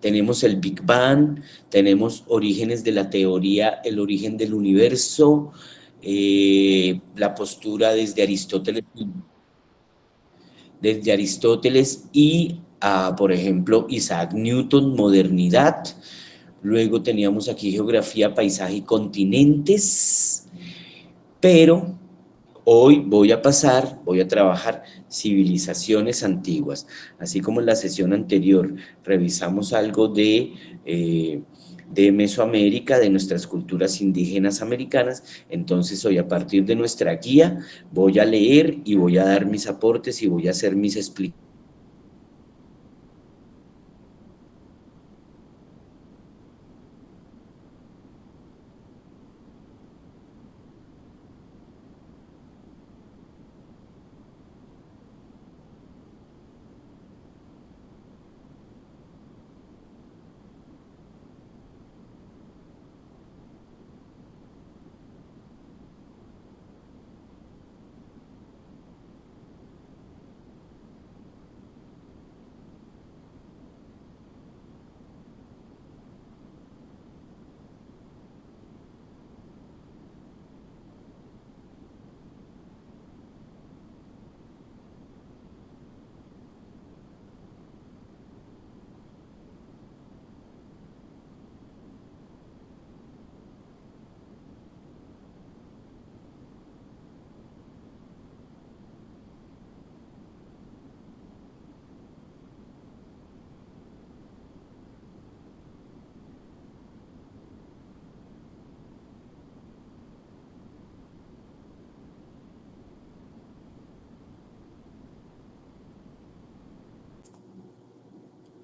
tenemos el Big Bang, tenemos orígenes de la teoría, el origen del universo, la postura desde Aristóteles y, por ejemplo, Isaac Newton, modernidad. Luego teníamos aquí geografía, paisaje y continentes, pero hoy voy a trabajar civilizaciones antiguas. Así como en la sesión anterior revisamos algo de Mesoamérica, de nuestras culturas indígenas americanas, entonces hoy a partir de nuestra guía voy a leer y voy a dar mis aportes y voy a hacer mis explicaciones.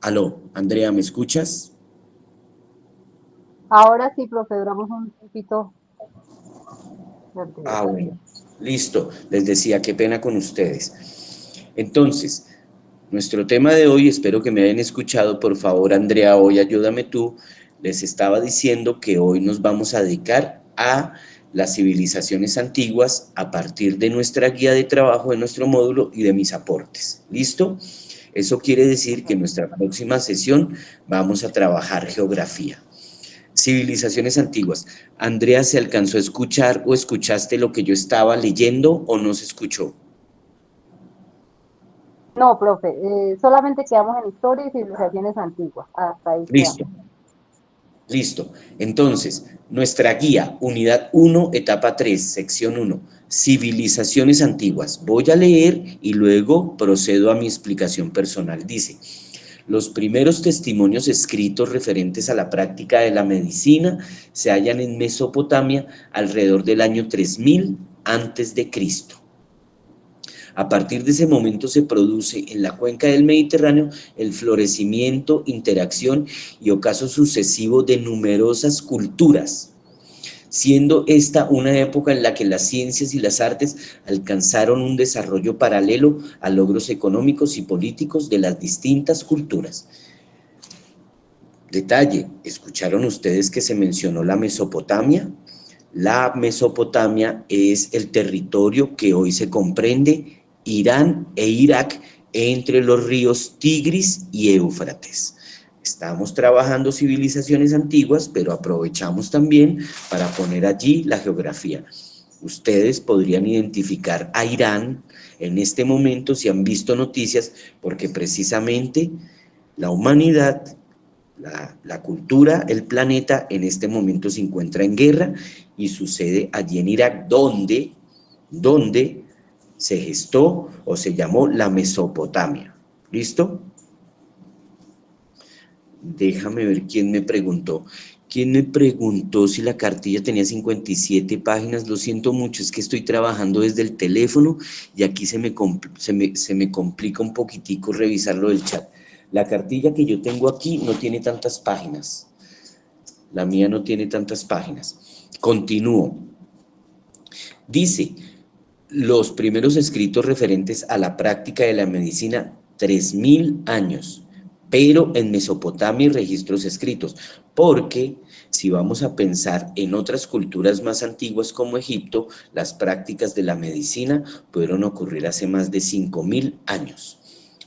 Aló, Andrea, ¿me escuchas? Ahora sí, profe, duramos un poquito. Bueno, listo. Les decía, qué pena con ustedes. Entonces, nuestro tema de hoy, espero que me hayan escuchado, por favor, Andrea, hoy ayúdame tú. Les estaba diciendo que hoy nos vamos a dedicar a las civilizaciones antiguas a partir de nuestra guía de trabajo, de nuestro módulo y de mis aportes. ¿Listo? Eso quiere decir que en nuestra próxima sesión vamos a trabajar geografía. Civilizaciones antiguas. Andrea, ¿se alcanzó a escuchar o escuchaste lo que yo estaba leyendo o no se escuchó? No, profe, solamente quedamos en historia y civilizaciones antiguas. Hasta ahí quedamos. Listo, listo. Entonces, nuestra guía, unidad 1, etapa 3, sección 1, civilizaciones antiguas. Voy a leer y luego procedo a mi explicación personal. Dice, los primeros testimonios escritos referentes a la práctica de la medicina se hallan en Mesopotamia alrededor del año 3000 antes de Cristo. A partir de ese momento se produce en la cuenca del Mediterráneo el florecimiento, interacción y ocaso sucesivo de numerosas culturas, siendo esta una época en la que las ciencias y las artes alcanzaron un desarrollo paralelo a logros económicos y políticos de las distintas culturas. Detalle, ¿escucharon ustedes que se mencionó la Mesopotamia? La Mesopotamia es el territorio que hoy se comprende Irán e Irak entre los ríos Tigris y Éufrates. Estamos trabajando civilizaciones antiguas, pero aprovechamos también para poner allí la geografía. Ustedes podrían identificar a Irán en este momento si han visto noticias, porque precisamente la humanidad, la cultura, el planeta en este momento se encuentra en guerra y sucede allí en Irak, donde se gestó o se llamó la Mesopotamia. ¿Listo? Déjame ver quién me preguntó. ¿Quién me preguntó si la cartilla tenía 57 páginas? Lo siento mucho, es que estoy trabajando desde el teléfono y aquí se me complica un poquitico revisarlo del chat. La cartilla que yo tengo aquí no tiene tantas páginas. La mía no tiene tantas páginas. Continúo. Dice, los primeros escritos referentes a la práctica de la medicina, 3000 años, pero en Mesopotamia hay registros escritos, porque si vamos a pensar en otras culturas más antiguas como Egipto, las prácticas de la medicina pudieron ocurrir hace más de 5000 años.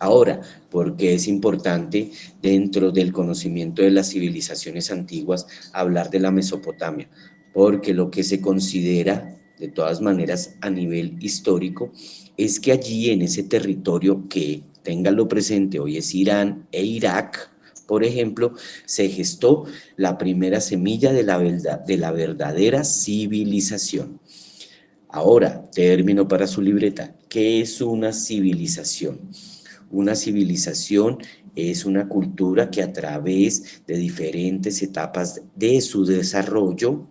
Ahora, ¿por qué es importante dentro del conocimiento de las civilizaciones antiguas hablar de la Mesopotamia? Porque lo que se considera, de todas maneras, a nivel histórico, es que allí en ese territorio que, ténganlo presente, hoy es Irán e Irak, por ejemplo, se gestó la primera semilla de la verdadera civilización. Ahora, término para su libreta. ¿Qué es una civilización? Una civilización es una cultura que a través de diferentes etapas de su desarrollo,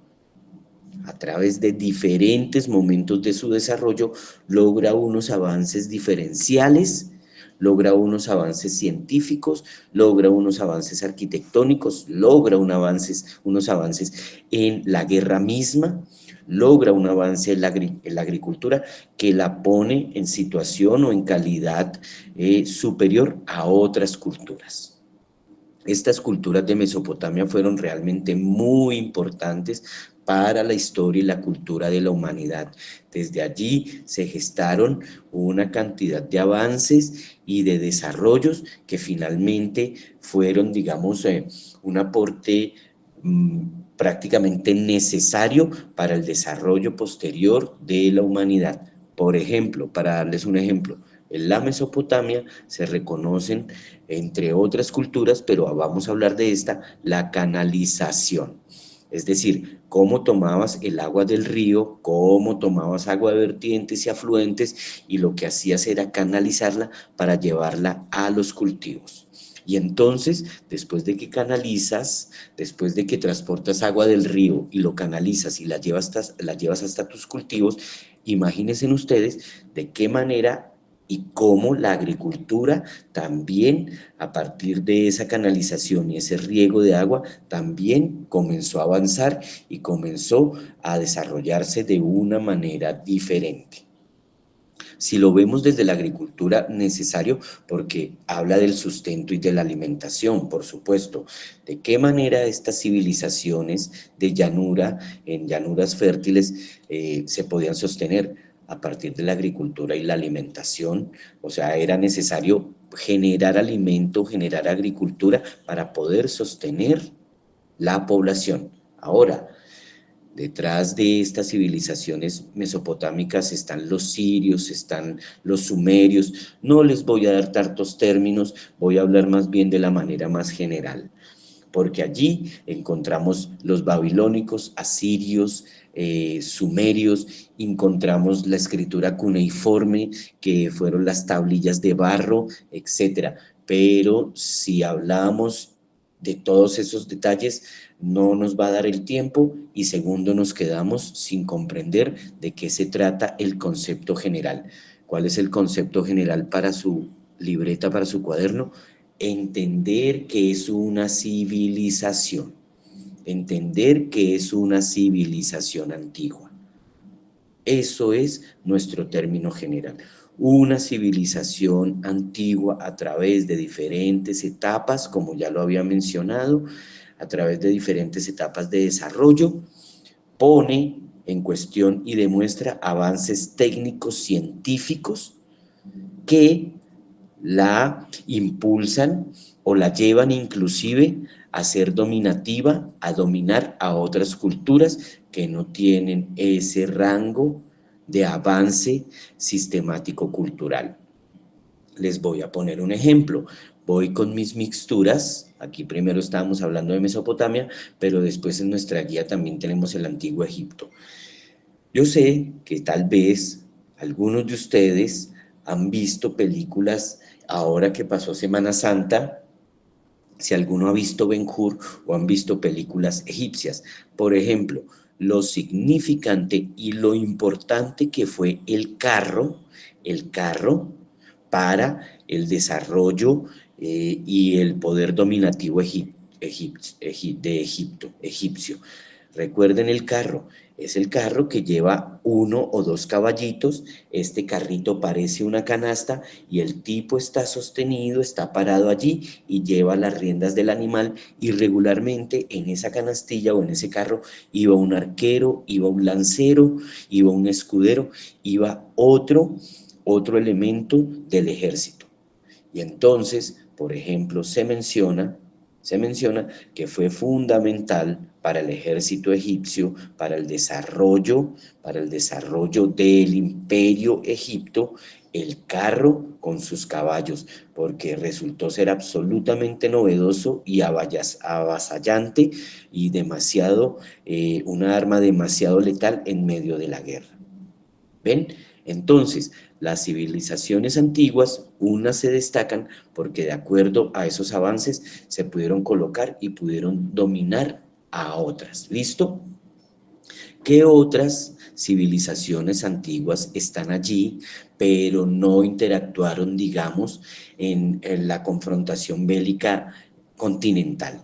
a través de diferentes momentos de su desarrollo, logra unos avances diferenciales, logra unos avances científicos, logra unos avances arquitectónicos, logra unos avances en la guerra misma, logra un avance en la agricultura que la pone en situación o en calidad superior a otras culturas. Estas culturas de Mesopotamia fueron realmente muy importantes para la historia y la cultura de la humanidad. Desde allí se gestaron una cantidad de avances y de desarrollos que finalmente fueron, digamos, un aporte prácticamente necesario para el desarrollo posterior de la humanidad. Por ejemplo, para darles un ejemplo, en la Mesopotamia se reconocen, entre otras culturas, pero vamos a hablar de esta, la canalización. Es decir, cómo tomabas el agua del río, cómo tomabas agua de vertientes y afluentes y lo que hacías era canalizarla para llevarla a los cultivos. Y entonces, después de que canalizas, después de que transportas agua del río y lo canalizas y la llevas hasta tus cultivos, imagínense ustedes de qué manera y cómo la agricultura también, a partir de esa canalización y ese riego de agua, también comenzó a avanzar y comenzó a desarrollarse de una manera diferente. Si lo vemos desde la agricultura, necesario porque habla del sustento y de la alimentación, por supuesto. De qué manera estas civilizaciones de llanura, en llanuras fértiles, se podían sostener a partir de la agricultura y la alimentación. O sea, era necesario generar alimento, generar agricultura para poder sostener la población. Ahora, detrás de estas civilizaciones mesopotámicas están los sirios, están los sumerios. No les voy a dar tantos términos, voy a hablar más bien de la manera más general, porque allí encontramos los babilónicos, asirios, sumerios, encontramos la escritura cuneiforme, que fueron las tablillas de barro, etcétera. Pero si hablamos de todos esos detalles, no nos va a dar el tiempo y segundo, nos quedamos sin comprender de qué se trata el concepto general. ¿Cuál es el concepto general para su libreta, para su cuaderno? Entender que es una civilización, entender que es una civilización antigua. Eso es nuestro término general. Una civilización antigua a través de diferentes etapas, como ya lo había mencionado, a través de diferentes etapas de desarrollo, pone en cuestión y demuestra avances técnicos científicos que la impulsan o la llevan inclusive a ser dominativa, a dominar a otras culturas que no tienen ese rango de avance sistemático cultural. Les voy a poner un ejemplo. Voy con mis mixturas. Aquí primero estábamos hablando de Mesopotamia, pero después en nuestra guía también tenemos el Antiguo Egipto. Yo sé que tal vez algunos de ustedes han visto películas ahora que pasó Semana Santa, si alguno ha visto Ben-Hur o han visto películas egipcias. Por ejemplo, lo significante y lo importante que fue el carro para el desarrollo y el poder dominativo de Egipto, egipcio. Recuerden el carro, es el carro que lleva uno o dos caballitos, este carrito parece una canasta y el tipo está sostenido, está parado allí y lleva las riendas del animal y regularmente en esa canastilla o en ese carro iba un arquero, iba un lancero, iba un escudero, iba otro elemento del ejército. Y entonces, por ejemplo, se menciona que fue fundamental para el ejército egipcio, para el desarrollo del imperio egipto, el carro con sus caballos, porque resultó ser absolutamente novedoso y avasallante y una arma demasiado letal en medio de la guerra. ¿Ven? Entonces, las civilizaciones antiguas, unas se destacan porque de acuerdo a esos avances se pudieron colocar y pudieron dominar a otras. ¿Listo? ¿Qué otras civilizaciones antiguas están allí, pero no interactuaron, digamos, en la confrontación bélica continental?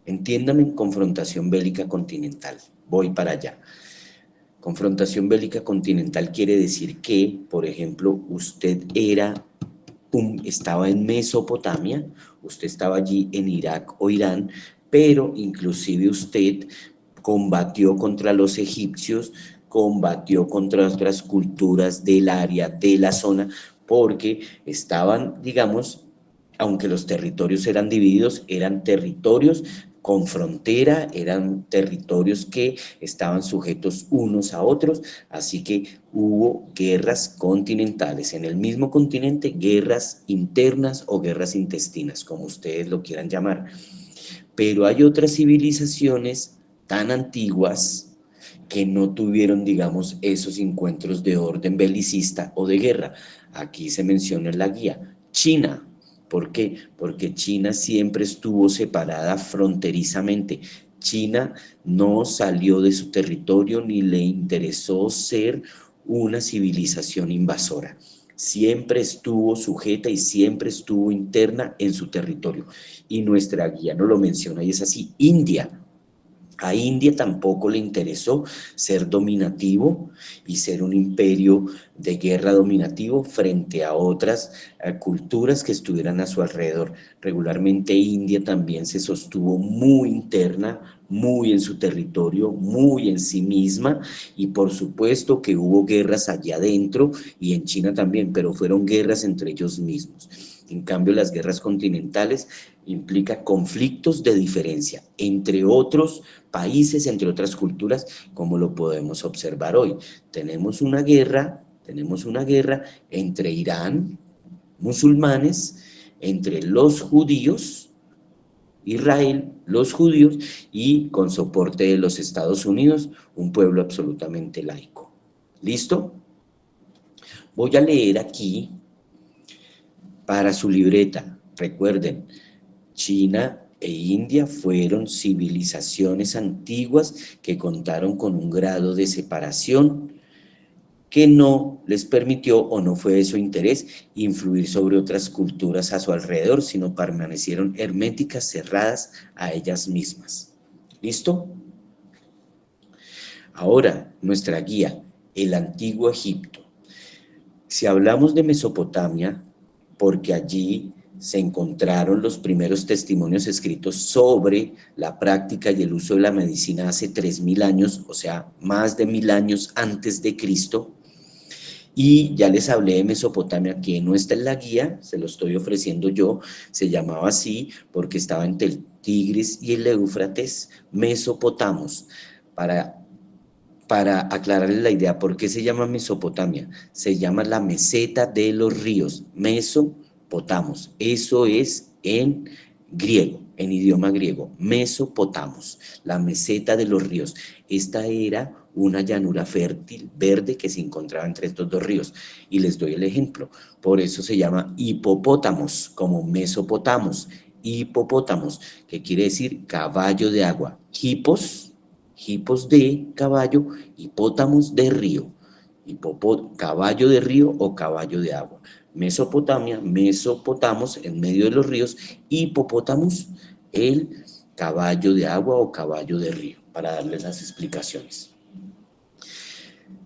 Entiéndame, confrontación bélica continental. Voy para allá. Confrontación bélica continental quiere decir que, por ejemplo, estaba en Mesopotamia, usted estaba allí en Irak o Irán, pero inclusive usted combatió contra los egipcios, combatió contra otras culturas del área, de la zona, porque estaban, digamos, aunque los territorios eran divididos, eran territorios con frontera, eran territorios que estaban sujetos unos a otros, así que hubo guerras continentales. En el mismo continente, guerras internas o guerras intestinas, como ustedes lo quieran llamar. Pero hay otras civilizaciones tan antiguas que no tuvieron, digamos, esos encuentros de orden belicista o de guerra. Aquí se menciona en la guía China. ¿Por qué? Porque China siempre estuvo separada fronterizamente. China no salió de su territorio ni le interesó ser una civilización invasora. Siempre estuvo sujeta y siempre estuvo interna en su territorio. Y nuestra guía no lo menciona y es así. A India tampoco le interesó ser dominativo y ser un imperio de guerra dominativo frente a otras culturas que estuvieran a su alrededor. Regularmente India también se sostuvo muy interna, muy en su territorio, muy en sí misma, y por supuesto que hubo guerras allá adentro y en China también, pero fueron guerras entre ellos mismos. En cambio, las guerras continentales implica conflictos de diferencia entre otros países, entre otras culturas, como lo podemos observar hoy. Tenemos una guerra entre Irán, musulmanes, entre los judíos, Israel, los judíos, y con soporte de los Estados Unidos, un pueblo absolutamente laico. ¿Listo? Voy a leer aquí para su libreta. Recuerden, China e India fueron civilizaciones antiguas que contaron con un grado de separación que no les permitió o no fue de su interés influir sobre otras culturas a su alrededor, sino permanecieron herméticas, cerradas a ellas mismas. ¿Listo? Ahora, nuestra guía, el Antiguo Egipto. Si hablamos de Mesopotamia, porque allí se encontraron los primeros testimonios escritos sobre la práctica y el uso de la medicina hace 3000 años, o sea, más de 1000 años antes de Cristo. Y ya les hablé de Mesopotamia, que no está en la guía, se lo estoy ofreciendo yo, se llamaba así porque estaba entre el Tigris y el Éufrates, Mesopotamos. Para aclararles la idea, ¿por qué se llama Mesopotamia? Se llama la meseta de los ríos, Mesopotamos. Eso es en griego, en idioma griego, Mesopotamos, la meseta de los ríos. Esta era una llanura fértil, verde, que se encontraba entre estos dos ríos. Y les doy el ejemplo. Por eso se llama hipopótamos, como Mesopotamos. Hipopótamos, que quiere decir caballo de agua. Hipos de caballo, hipótamos de río, caballo de río o caballo de agua. Mesopotamia, Mesopotamos, en medio de los ríos, hipopótamos, el caballo de agua o caballo de río, para darles las explicaciones.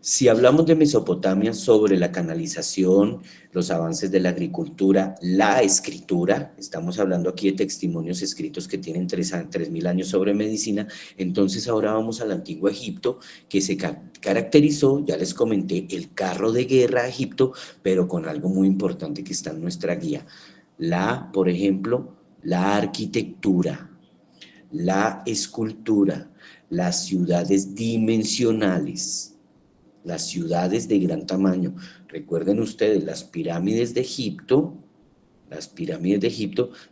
Si hablamos de Mesopotamia sobre la canalización, los avances de la agricultura, la escritura, estamos hablando aquí de testimonios escritos que tienen 3000 años sobre medicina, entonces ahora vamos al Antiguo Egipto, que se caracterizó, ya les comenté, el carro de guerra a Egipto, pero con algo muy importante que está en nuestra guía. por ejemplo, la arquitectura, la escultura, las ciudades dimensionales, las ciudades de gran tamaño. Recuerden ustedes, las pirámides de Egipto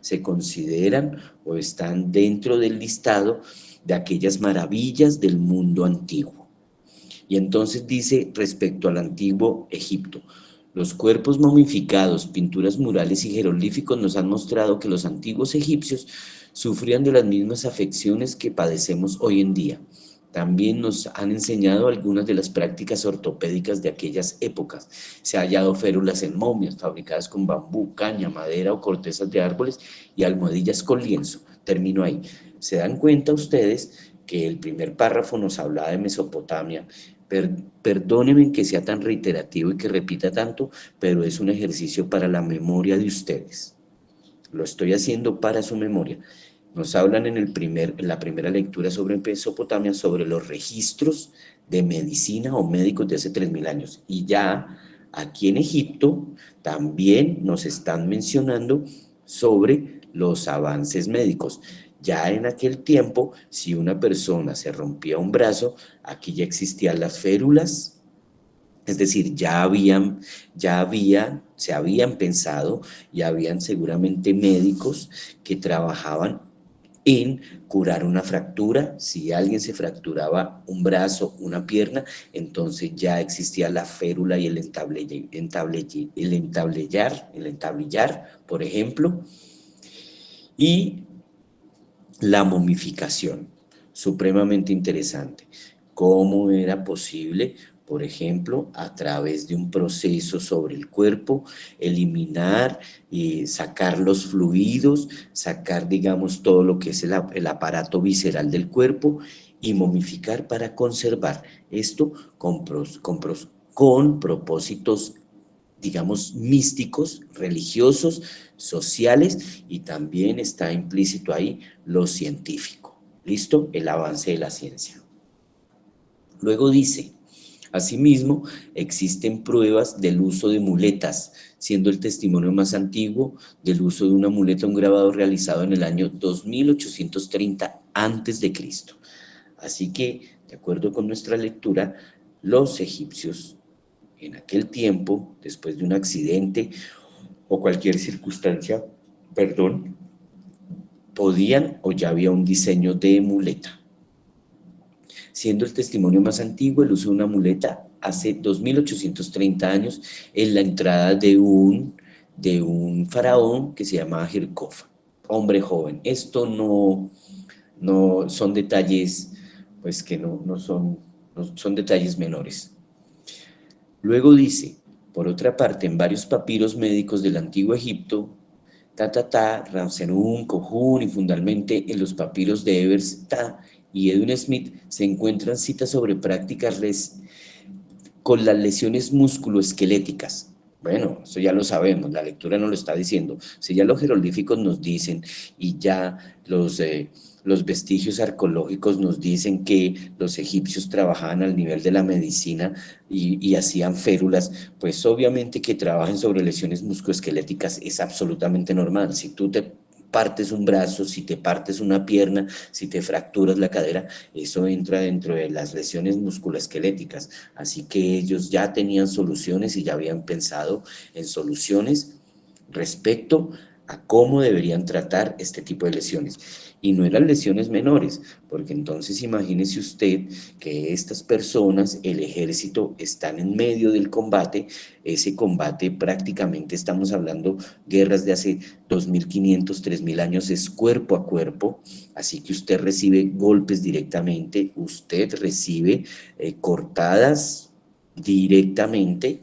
se consideran o están dentro del listado de aquellas maravillas del mundo antiguo. Y entonces dice respecto al antiguo Egipto: los cuerpos momificados, pinturas murales y jeroglíficos nos han mostrado que los antiguos egipcios sufrían de las mismas afecciones que padecemos hoy en día. También nos han enseñado algunas de las prácticas ortopédicas de aquellas épocas. Se han hallado férulas en momias fabricadas con bambú, caña, madera o cortezas de árboles y almohadillas con lienzo. Termino ahí. ¿Se dan cuenta ustedes que el primer párrafo nos hablaba de Mesopotamia? Perdónenme que sea tan reiterativo y que repita tanto, pero es un ejercicio para la memoria de ustedes. Lo estoy haciendo para su memoria. Nos hablan en la primera lectura sobre Mesopotamia, sobre los registros de medicina o médicos de hace 3000 años. Y ya aquí en Egipto también nos están mencionando sobre los avances médicos. Ya en aquel tiempo, si una persona se rompía un brazo, aquí ya existían las férulas, es decir, se habían pensado y habían seguramente médicos que trabajaban en curar una fractura. Si alguien se fracturaba un brazo, una pierna, entonces ya existía la férula y el entablillar, por ejemplo, y la momificación, supremamente interesante. ¿Cómo era posible, por ejemplo, a través de un proceso sobre el cuerpo, eliminar y sacar los fluidos, sacar, digamos, todo lo que es el aparato visceral del cuerpo y momificar para conservar esto con propósitos, digamos, místicos, religiosos, sociales, y también está implícito ahí lo científico? ¿Listo? El avance de la ciencia. Luego dice: asimismo, existen pruebas del uso de muletas, siendo el testimonio más antiguo del uso de una muleta un grabado realizado en el año 2830 a.C. Así que, de acuerdo con nuestra lectura, los egipcios en aquel tiempo, después de un accidente o cualquier circunstancia, perdón, podían o ya había un diseño de muleta. Siendo el testimonio más antiguo el uso de una muleta hace 2830 años en la entrada de un faraón que se llamaba Jerkof, hombre joven. Esto no son detalles, pues que no son detalles menores. Luego dice: por otra parte, en varios papiros médicos del antiguo Egipto, Ramsenum, Kohun y fundamentalmente en los papiros de Evers y Edwin Smith se encuentran citas sobre prácticas con las lesiones musculoesqueléticas. Bueno, eso ya lo sabemos, la lectura nos lo está diciendo. Si ya los jeroglíficos nos dicen y ya los vestigios arqueológicos nos dicen que los egipcios trabajaban al nivel de la medicina y hacían férulas, pues obviamente que trabajen sobre lesiones musculoesqueléticas es absolutamente normal. Si tú te partes un brazo, si te partes una pierna, si te fracturas la cadera, eso entra dentro de las lesiones musculoesqueléticas. Así que ellos ya tenían soluciones y ya habían pensado en soluciones respecto a cómo deberían tratar este tipo de lesiones. Y no eran lesiones menores, porque entonces imagínese usted que estas personas, el ejército, están en medio del combate. Ese combate prácticamente estamos hablando guerras de hace 2500, 3000 años, es cuerpo a cuerpo, así que usted recibe golpes directamente, usted recibe cortadas directamente,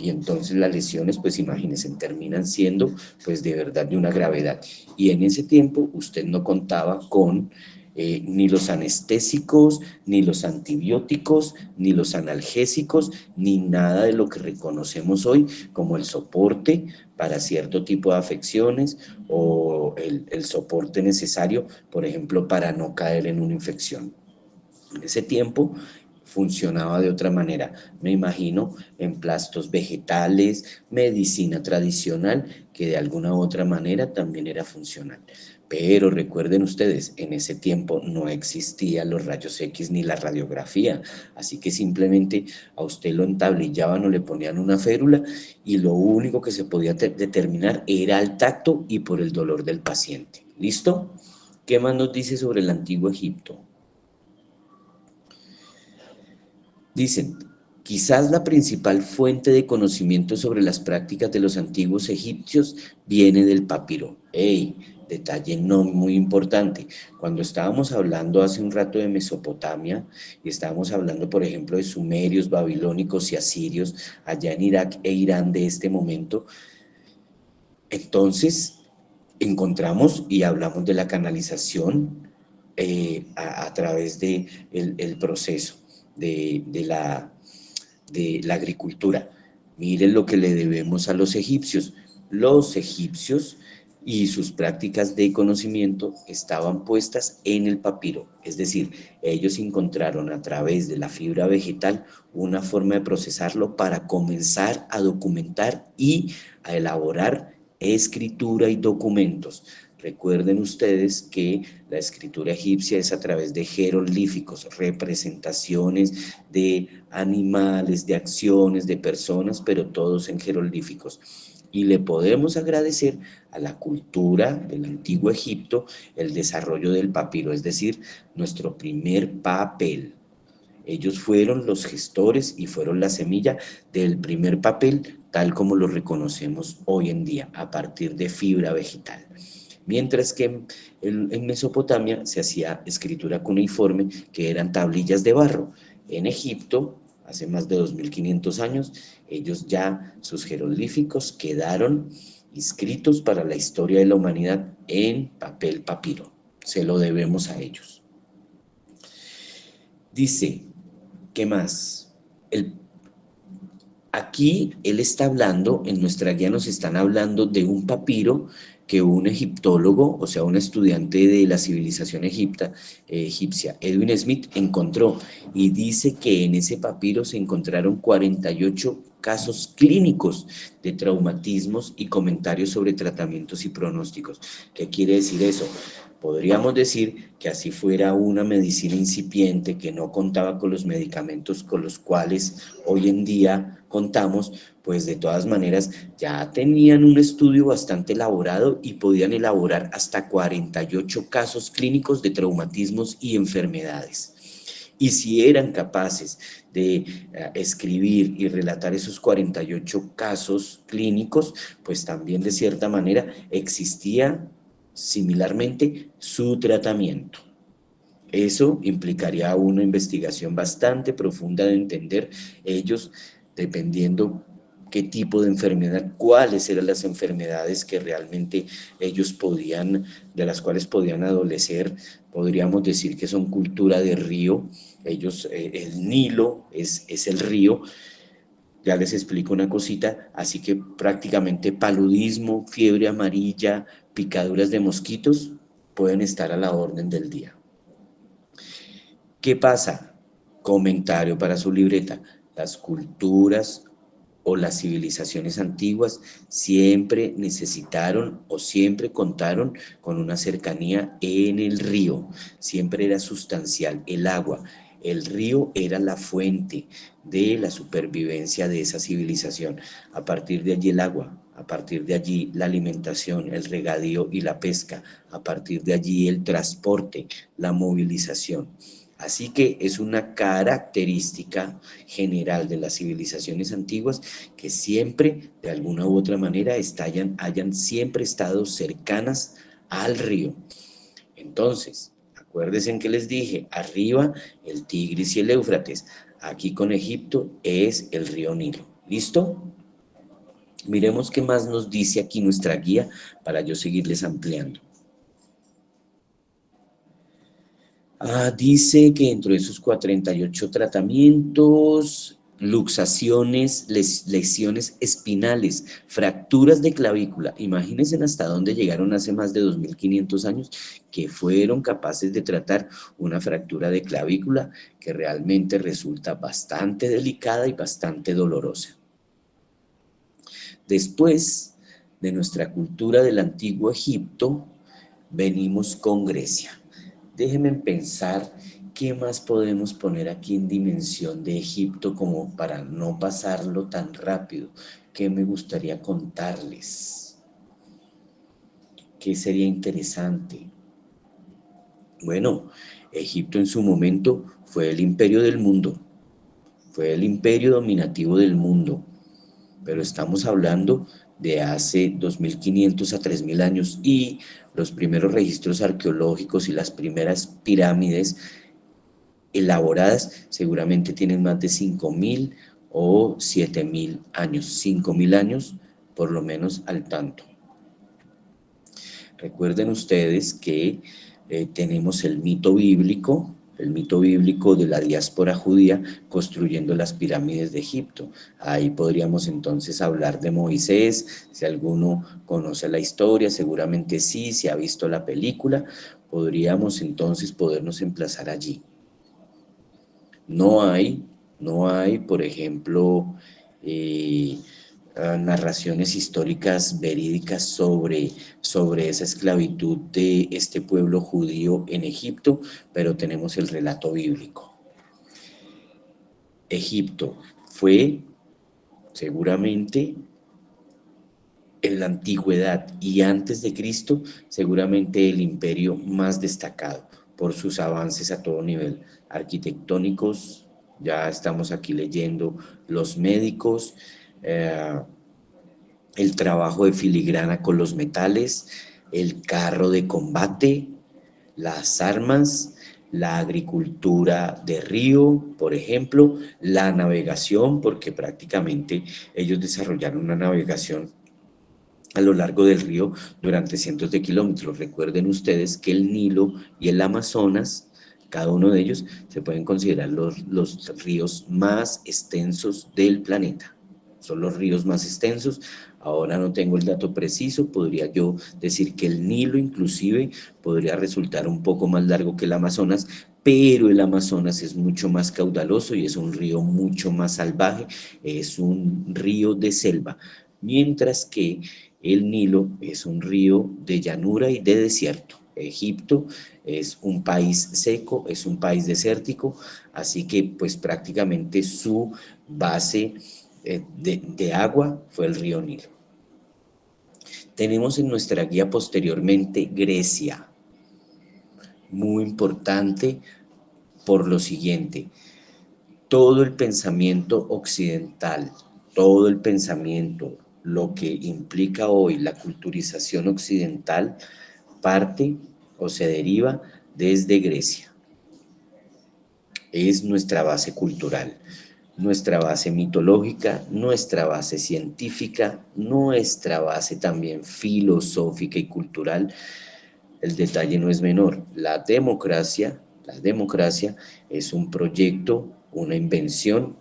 y entonces las lesiones, pues imagínense, terminan siendo pues de verdad de una gravedad. Y en ese tiempo usted no contaba con ni los anestésicos, ni los antibióticos, ni los analgésicos, ni nada de lo que reconocemos hoy como el soporte para cierto tipo de afecciones o el soporte necesario, por ejemplo, para no caer en una infección. En ese tiempo funcionaba de otra manera. Me imagino emplastos vegetales, medicina tradicional, que de alguna u otra manera también era funcional. Pero recuerden ustedes, en ese tiempo no existían los rayos X ni la radiografía, así que simplemente a usted lo entablillaban o le ponían una férula y lo único que se podía determinar era el tacto y por el dolor del paciente. ¿Listo? ¿Qué más nos dice sobre el antiguo Egipto? Dicen, quizás la principal fuente de conocimiento sobre las prácticas de los antiguos egipcios viene del papiro. ¡Ey! Detalle no muy importante. Cuando estábamos hablando hace un rato de Mesopotamia y estábamos hablando, por ejemplo, de sumerios, babilónicos y asirios allá en Irak e Irán de este momento, entonces encontramos y hablamos de la canalización a través de el proceso de la agricultura. Miren lo que le debemos a los egipcios. Los egipcios y sus prácticas de conocimiento estaban puestas en el papiro, es decir, ellos encontraron a través de la fibra vegetal una forma de procesarlo para comenzar a documentar y a elaborar escritura y documentos. Recuerden ustedes que la escritura egipcia es a través de jeroglíficos, representaciones de animales, de acciones, de personas, pero todos en jeroglíficos. Y le podemos agradecer a la cultura del antiguo Egipto el desarrollo del papiro, es decir, nuestro primer papel. Ellos fueron los gestores y fueron la semilla del primer papel tal como lo reconocemos hoy en día, a partir de fibra vegetal. Mientras que en Mesopotamia se hacía escritura cuneiforme, que eran tablillas de barro. En Egipto, hace más de 2500 años, ellos ya, sus jeroglíficos quedaron inscritos para la historia de la humanidad en papel papiro. Se lo debemos a ellos. Dice, ¿qué más? Aquí él está hablando, en nuestra guía nos están hablando de un papiro que un egiptólogo, o sea, un estudiante de la civilización egipcia, Edwin Smith, encontró y dice que en ese papiro se encontraron 48 casos clínicos de traumatismos y comentarios sobre tratamientos y pronósticos. ¿Qué quiere decir eso? Podríamos decir que así fuera una medicina incipiente que no contaba con los medicamentos con los cuales hoy en día contamos, pues de todas maneras ya tenían un estudio bastante elaborado y podían elaborar hasta 48 casos clínicos de traumatismos y enfermedades. Y si eran capaces de escribir y relatar esos 48 casos clínicos, pues también de cierta manera existía similarmente su tratamiento. Eso implicaría una investigación bastante profunda de entender ellos, dependiendo qué tipo de enfermedad, cuáles eran las enfermedades que realmente ellos podían, de las cuales podían adolecer. Podríamos decir que son cultura de río. Ellos, el Nilo es el río. Ya les explico una cosita, así que prácticamente paludismo, fiebre amarilla, picaduras de mosquitos pueden estar a la orden del día. ¿Qué pasa? Comentario para su libreta. Las culturas o las civilizaciones antiguas siempre necesitaron o siempre contaron con una cercanía en el río. Siempre era sustancial el agua. El río era la fuente de la supervivencia de esa civilización. A partir de allí el agua, a partir de allí la alimentación, el regadío y la pesca, a partir de allí el transporte, la movilización. Así que es una característica general de las civilizaciones antiguas que siempre, de alguna u otra manera, hayan siempre estado cercanas al río. Entonces, acuérdense que les dije, arriba el Tigris y el Éufrates, aquí con Egipto es el río Nilo. ¿Listo? Miremos qué más nos dice aquí nuestra guía para yo seguirles ampliando. Dice que dentro de esos 48 tratamientos luxaciones, lesiones espinales, fracturas de clavícula. Imagínense hasta dónde llegaron hace más de 2500 años, que fueron capaces de tratar una fractura de clavícula que realmente resulta bastante delicada y bastante dolorosa. Después de nuestra cultura del antiguo Egipto, venimos con Grecia. Déjenme pensar qué más podemos poner aquí en dimensión de Egipto como para no pasarlo tan rápido. ¿Qué me gustaría contarles? ¿Qué sería interesante? Bueno, Egipto en su momento fue el imperio del mundo, fue el imperio dominativo del mundo, pero estamos hablando de hace 2500 a 3000 años y los primeros registros arqueológicos y las primeras pirámides elaboradas seguramente tienen más de 5000 o 7000 años, 5000 años por lo menos al tanto. Recuerden ustedes que tenemos el mito bíblico de la diáspora judía construyendo las pirámides de Egipto. Ahí podríamos entonces hablar de Moisés, si alguno conoce la historia, seguramente sí, si ha visto la película, podríamos entonces podernos emplazar allí. No hay, por ejemplo, eh, narraciones históricas verídicas sobre esa esclavitud de este pueblo judío en Egipto, pero tenemos el relato bíblico. Egipto fue seguramente en la antigüedad y antes de Cristo, seguramente el imperio más destacado por sus avances a todo nivel, arquitectónicos, ya estamos aquí leyendo los médicos, eh, el trabajo de filigrana con los metales, el carro de combate, las armas, la agricultura de río, por ejemplo, la navegación, porque prácticamente ellos desarrollaron una navegación a lo largo del río durante cientos de kilómetros. Recuerden ustedes que el Nilo y el Amazonas, cada uno de ellos, se pueden considerar los ríos más extensos del planeta. Son los ríos más extensos. Ahora no tengo el dato preciso, podría yo decir que el Nilo inclusive podría resultar un poco más largo que el Amazonas, pero el Amazonas es mucho más caudaloso y es un río mucho más salvaje, es un río de selva, mientras que el Nilo es un río de llanura y de desierto. Egipto es un país seco, es un país desértico, así que pues prácticamente su base de agua fue el río Nilo. Tenemos en nuestra guía posteriormente Grecia, muy importante por lo siguiente: todo el pensamiento occidental, todo el pensamiento, lo que implica hoy la culturización occidental, parte o se deriva desde Grecia. Es nuestra base cultural, nuestra base mitológica, nuestra base científica, nuestra base también filosófica y cultural. El detalle no es menor. La democracia es un proyecto, una invención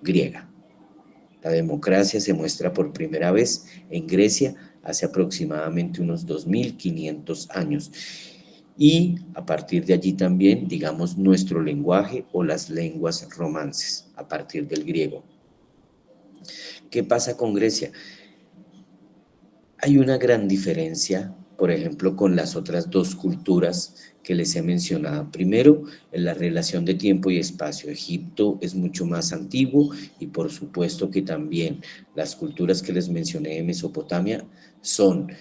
griega. La democracia se muestra por primera vez en Grecia hace aproximadamente unos 2500 años. Y a partir de allí también, digamos, nuestro lenguaje o las lenguas romances, a partir del griego. ¿Qué pasa con Grecia? Hay una gran diferencia, por ejemplo, con las otras dos culturas que les he mencionado. Primero, en la relación de tiempo y espacio. Egipto es mucho más antiguo y por supuesto que también las culturas que les mencioné de Mesopotamia son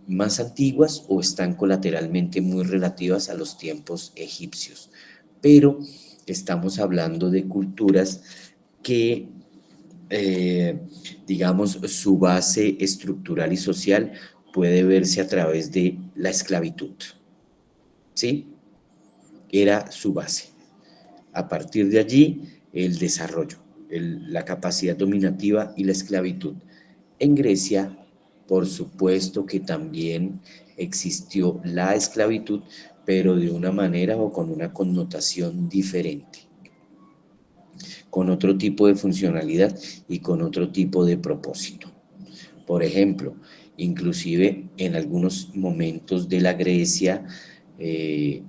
más antiguas o están colateralmente muy relativas a los tiempos egipcios. Pero estamos hablando de culturas que digamos, su base estructural y social puede verse a través de la esclavitud, ¿sí? Era su base. A partir de allí, el desarrollo, la capacidad dominativa y la esclavitud. En Grecia, por supuesto que también existió la esclavitud, pero de una manera o con una connotación diferente. con otro tipo de funcionalidad y con otro tipo de propósito. Por ejemplo, inclusive en algunos momentos de la Grecia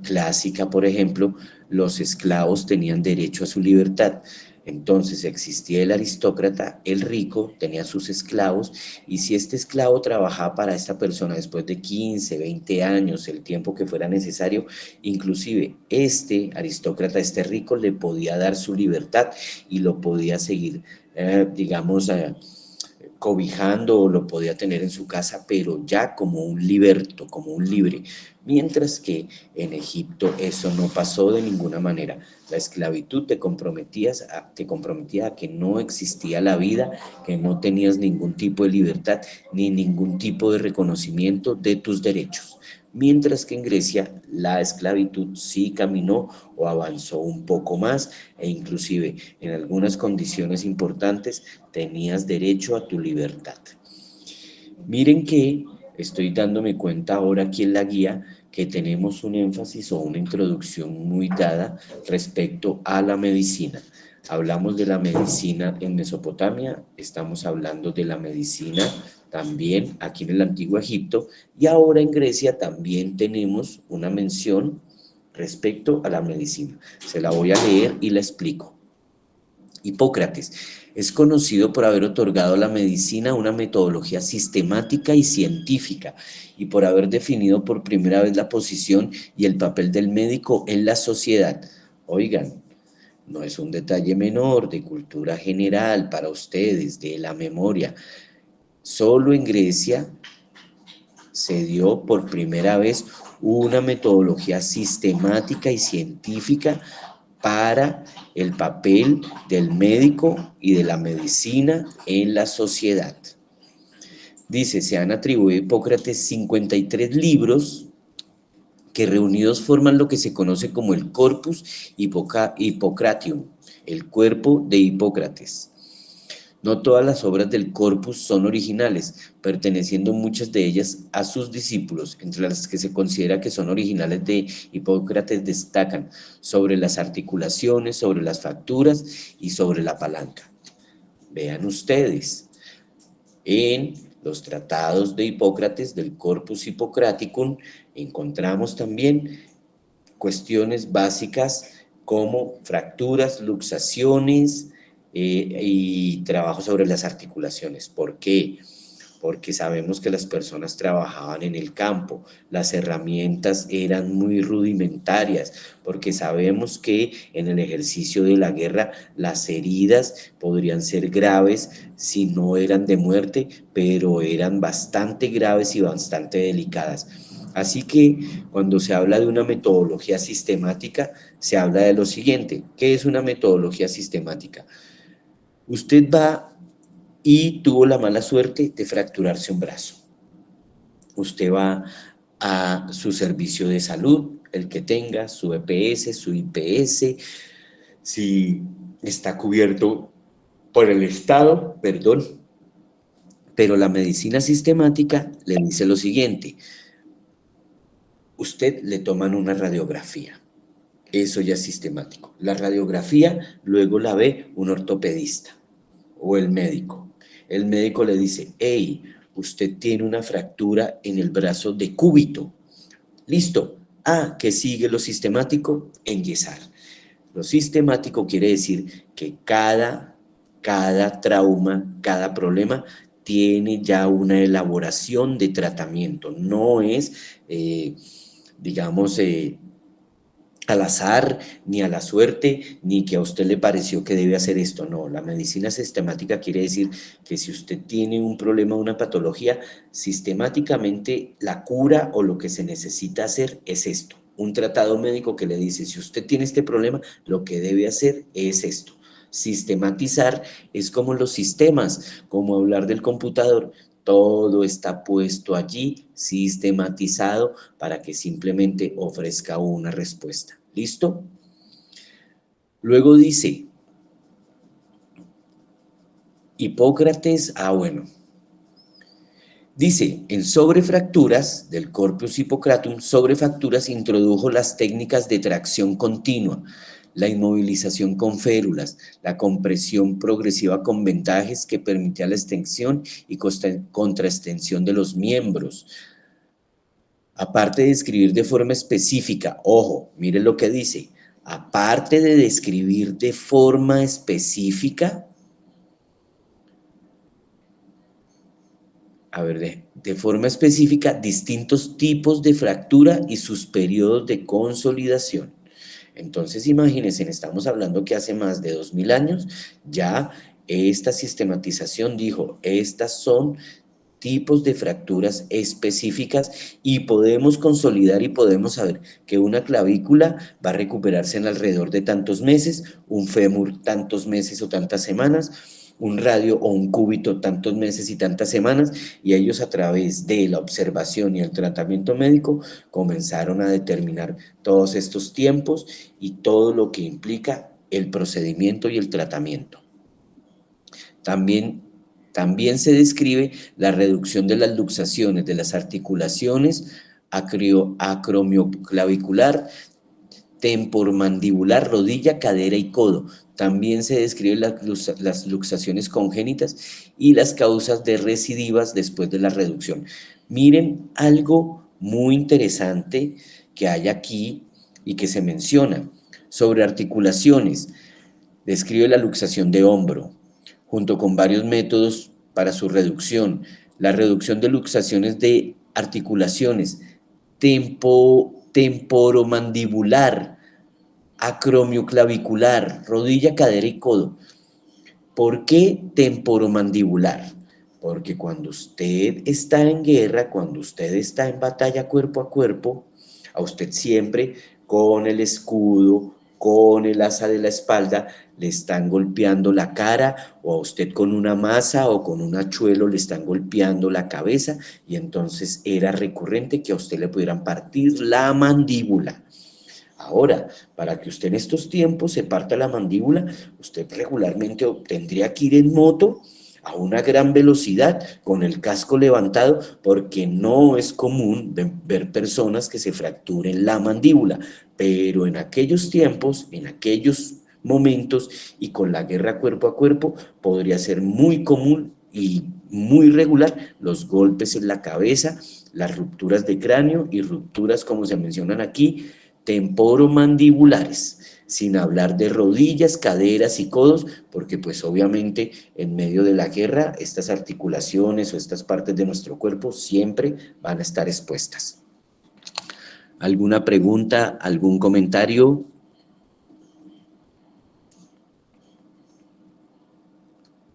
clásica, por ejemplo, los esclavos tenían derecho a su libertad. Entonces existía el aristócrata, el rico, tenía sus esclavos, y si este esclavo trabajaba para esta persona después de 15, 20 años, el tiempo que fuera necesario, inclusive este aristócrata, este rico, le podía dar su libertad y lo podía seguir, digamos, cobijando o lo podía tener en su casa, pero ya como un liberto, como un libre. Mientras que en Egipto eso no pasó de ninguna manera. La esclavitud te comprometía a que no existía la vida, que no tenías ningún tipo de libertad ni ningún tipo de reconocimiento de tus derechos. Mientras que en Grecia la esclavitud sí caminó o avanzó un poco más e inclusive en algunas condiciones importantes tenías derecho a tu libertad. Miren que estoy dándome cuenta ahora aquí en la guía que tenemos un énfasis o una introducción muy dada respecto a la medicina. Hablamos de la medicina en Mesopotamia, estamos hablando de la medicina también aquí en el Antiguo Egipto y ahora en Grecia también tenemos una mención respecto a la medicina. Se la voy a leer y la explico. Hipócrates es conocido por haber otorgado a la medicina una metodología sistemática y científica y por haber definido por primera vez la posición y el papel del médico en la sociedad. Oigan, no es un detalle menor de cultura general para ustedes, de la memoria. Solo en Grecia se dio por primera vez una metodología sistemática y científica para el papel del médico y de la medicina en la sociedad. Dice, se han atribuido a Hipócrates 53 libros que reunidos forman lo que se conoce como el Corpus Hippocratium, el cuerpo de Hipócrates. No todas las obras del corpus son originales, perteneciendo muchas de ellas a sus discípulos, entre las que se considera que son originales de Hipócrates destacan sobre las articulaciones, sobre las facturas y sobre la palanca. Vean ustedes, en los tratados de Hipócrates del Corpus Hippocraticum encontramos también cuestiones básicas como fracturas, luxaciones y trabajo sobre las articulaciones. ¿Por qué? Porque sabemos que las personas trabajaban en el campo, las herramientas eran muy rudimentarias, porque sabemos que en el ejercicio de la guerra las heridas podrían ser graves si no eran de muerte, pero eran bastante graves y bastante delicadas. Así que cuando se habla de una metodología sistemática, se habla de lo siguiente. ¿Qué es una metodología sistemática? Usted va y tuvo la mala suerte de fracturarse un brazo. Usted va a su servicio de salud, el que tenga, su EPS, su IPS, si está cubierto por el Estado, perdón, pero la medicina sistemática le dice lo siguiente, usted le toman una radiografía, eso ya es sistemático. La radiografía luego la ve un ortopedista o el médico. El médico le dice, hey, usted tiene una fractura en el brazo de cúbito. Listo. Ah, ¿qué sigue lo sistemático? Enyesar. Lo sistemático quiere decir que cada trauma, cada problema tiene ya una elaboración de tratamiento. No es, digamos, al azar, ni a la suerte, ni que a usted le pareció que debe hacer esto. No, la medicina sistemática quiere decir que si usted tiene un problema, una patología, sistemáticamente la cura o lo que se necesita hacer es esto. Un tratado médico que le dice, si usted tiene este problema, lo que debe hacer es esto. Sistematizar es como los sistemas, como hablar del computador. Todo está puesto allí, sistematizado, para que simplemente ofrezca una respuesta. ¿Listo? Luego dice, Hipócrates, bueno. Dice, en sobre fracturas del Corpus Hippocratum, sobre fracturas introdujo las técnicas de tracción continua, la inmovilización con férulas, la compresión progresiva con vendajes que permitía la extensión y contraextensión de los miembros. Aparte de describir de forma específica, ojo, mire lo que dice, aparte de describir de forma específica, de forma específica, distintos tipos de fractura y sus periodos de consolidación. Entonces, imagínense, estamos hablando que hace más de 2000 años, ya esta sistematización dijo, estas son tipos de fracturas específicas y podemos consolidar y podemos saber que una clavícula va a recuperarse en alrededor de tantos meses, un fémur tantos meses o tantas semanas, un radio o un cúbito tantos meses y tantas semanas, y ellos a través de la observación y el tratamiento médico comenzaron a determinar todos estos tiempos y todo lo que implica el procedimiento y el tratamiento. También se describe la reducción de las luxaciones de las articulaciones acromioclavicular, temporomandibular, rodilla, cadera y codo. También se describen las luxaciones congénitas y las causas de recidivas después de la reducción. Miren algo muy interesante que hay aquí y que se menciona sobre articulaciones. Describe la luxación de hombro, junto con varios métodos para su reducción. La reducción de luxaciones de articulaciones, temporomandibular, acromioclavicular, rodilla, cadera y codo. ¿Por qué temporomandibular? Porque cuando usted está en guerra, cuando usted está en batalla cuerpo a cuerpo, a usted siempre con el escudo, con el asa de la espalda, le están golpeando la cara, o a usted con una maza o con un hachuelo le están golpeando la cabeza, y entonces era recurrente que a usted le pudieran partir la mandíbula. Ahora, para que usted en estos tiempos se parta la mandíbula, usted regularmente tendría que ir en moto a una gran velocidad con el casco levantado, porque no es común ver personas que se fracturen la mandíbula, pero en aquellos tiempos, en aquellos momentos y con la guerra cuerpo a cuerpo, podría ser muy común y muy regular los golpes en la cabeza, las rupturas de cráneo y rupturas, como se mencionan aquí, temporomandibulares, sin hablar de rodillas, caderas y codos, porque pues obviamente en medio de la guerra estas articulaciones o estas partes de nuestro cuerpo siempre van a estar expuestas. ¿Alguna pregunta, algún comentario?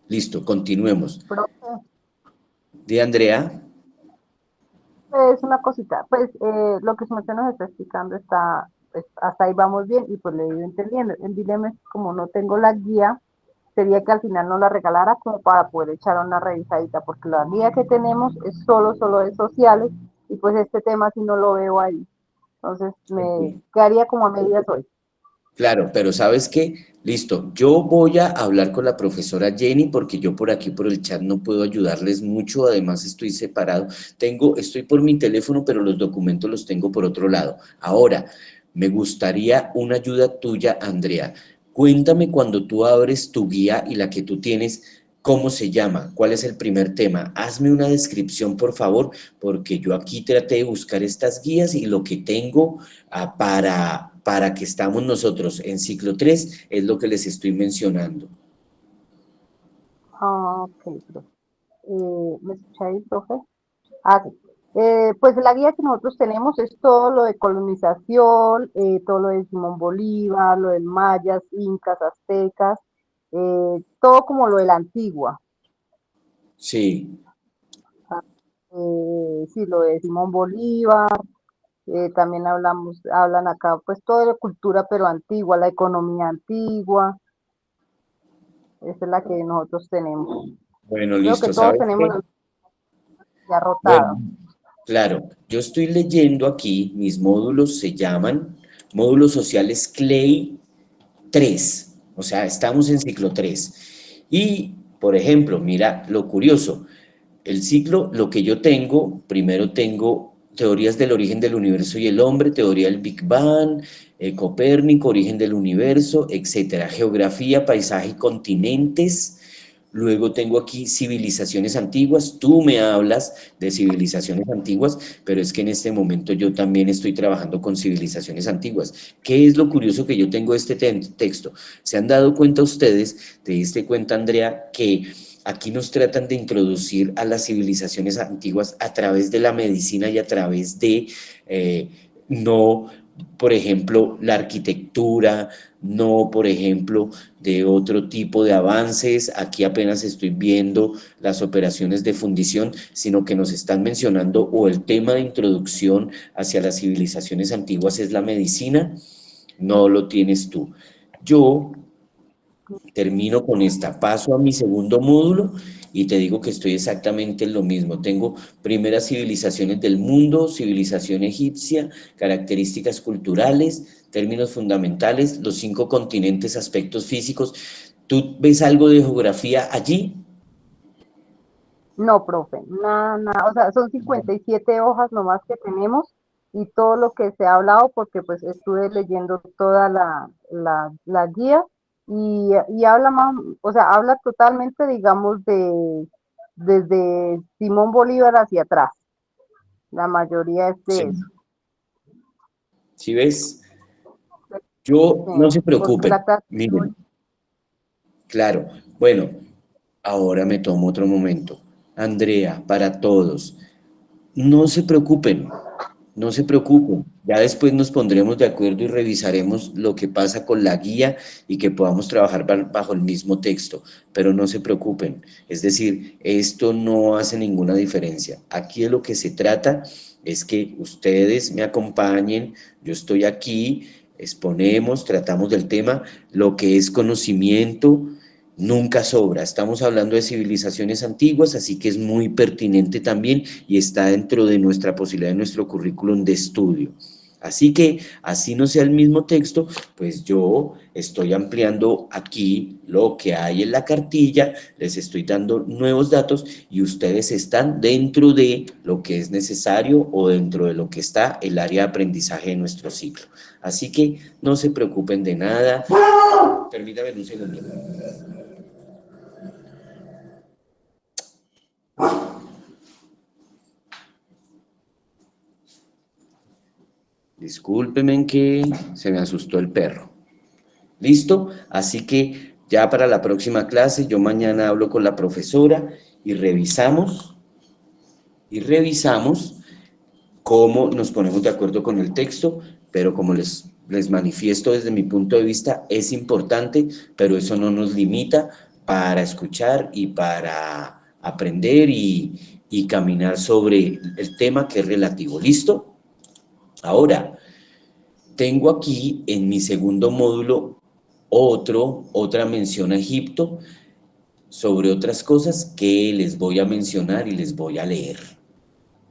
Listo, continuemos. Profe, ¿De Andrea? es una cosita, pues lo que usted nos está explicando está, pues, hasta ahí vamos bien y pues le he ido entendiendo. El dilema es que como no tengo la guía, sería que al final nos la regalara como para poder echar una revisadita, porque la guía que tenemos es solo de sociales y pues este tema sí no lo veo ahí. Entonces me Ok. quedaría como a medias hoy. Claro, pero ¿sabes qué? Listo, yo voy a hablar con la profesora Jenny porque yo por aquí por el chat no puedo ayudarles mucho, además estoy separado. Estoy por mi teléfono, pero los documentos los tengo por otro lado. Ahora, me gustaría una ayuda tuya, Andrea. Cuéntame cuando tú abres tu guía y la que tú tienes, ¿cómo se llama? ¿Cuál es el primer tema? Hazme una descripción, por favor, porque yo aquí traté de buscar estas guías y lo que tengo para que estamos nosotros en ciclo 3 es lo que les estoy mencionando. Ah, ok, profe. ¿Me escucha ahí, profe? Ah, sí. Pues la guía que nosotros tenemos es todo lo de colonización, todo lo de Simón Bolívar, lo de mayas, incas, aztecas, todo como lo de la antigua. Sí, Sí, lo de Simón Bolívar, también hablan acá, pues todo de la cultura pero antigua, la economía antigua, esa es la que nosotros tenemos. bueno, Creo que listo, todos ¿sabes tenemos qué? ya Bueno, rotado. claro, yo estoy leyendo aquí, mis módulos se llaman módulos sociales CLEI 3, o sea, estamos en ciclo 3. Y, por ejemplo, mira lo curioso, el ciclo, lo que yo tengo, primero tengo teorías del origen del universo y el hombre, teoría del Big Bang, Copérnico, origen del universo, etcétera. Geografía, paisaje y continentes. Luego tengo aquí civilizaciones antiguas. Tú me hablas de civilizaciones antiguas, pero es que en este momento yo también estoy trabajando con civilizaciones antiguas. ¿Qué es lo curioso que yo tengo de este texto? ¿Se han dado cuenta ustedes, te diste cuenta, Andrea, que aquí nos tratan de introducir a las civilizaciones antiguas a través de la medicina y a través de, no, por ejemplo, la arquitectura, no, por ejemplo, de otro tipo de avances? Aquí apenas estoy viendo las operaciones de fundición, sino que nos están mencionando, o el tema de introducción hacia las civilizaciones antiguas es la medicina. No lo tienes tú. Yo termino con esta, paso a mi segundo módulo y te digo que estoy exactamente en lo mismo. Tengo primeras civilizaciones del mundo, civilización egipcia, características culturales, términos fundamentales, los 5 continentes, aspectos físicos. ¿Tú ves algo de geografía allí? No, profe, nada, nada, o sea, son 57 hojas nomás que tenemos y todo lo que se ha hablado, porque pues estuve leyendo toda la guía y habla más, o sea, habla totalmente, digamos, desde Simón Bolívar hacia atrás, la mayoría es de eso, Sí. ¿Sí ves? Yo, sí, no se porque preocupen, la clase, miren, claro, bueno, ahora me tomo otro momento. Andrea, para todos, no se preocupen, no se preocupen, ya después nos pondremos de acuerdo y revisaremos lo que pasa con la guía y que podamos trabajar bajo el mismo texto, pero no se preocupen, es decir, esto no hace ninguna diferencia. Aquí de lo que se trata es que ustedes me acompañen, yo estoy aquí, exponemos, tratamos del tema, lo que es conocimiento nunca sobra. Estamos hablando de civilizaciones antiguas, así que es muy pertinente también y está dentro de nuestra posibilidad, de nuestro currículum de estudio. Así que, así no sea el mismo texto, pues yo estoy ampliando aquí lo que hay en la cartilla, les estoy dando nuevos datos y ustedes están dentro de lo que es necesario o dentro de lo que está el área de aprendizaje de nuestro ciclo. Así que no se preocupen de nada. Permítame un segundo. Discúlpenme que se me asustó el perro. ¿Listo? Así que ya para la próxima clase, yo mañana hablo con la profesora y revisamos cómo nos ponemos de acuerdo con el texto, pero como les manifiesto desde mi punto de vista, es importante, pero eso no nos limita para escuchar y para aprender y caminar sobre el tema que es relativo. ¿Listo? Ahora, tengo aquí en mi segundo módulo otra mención a Egipto sobre otras cosas que les voy a mencionar y les voy a leer.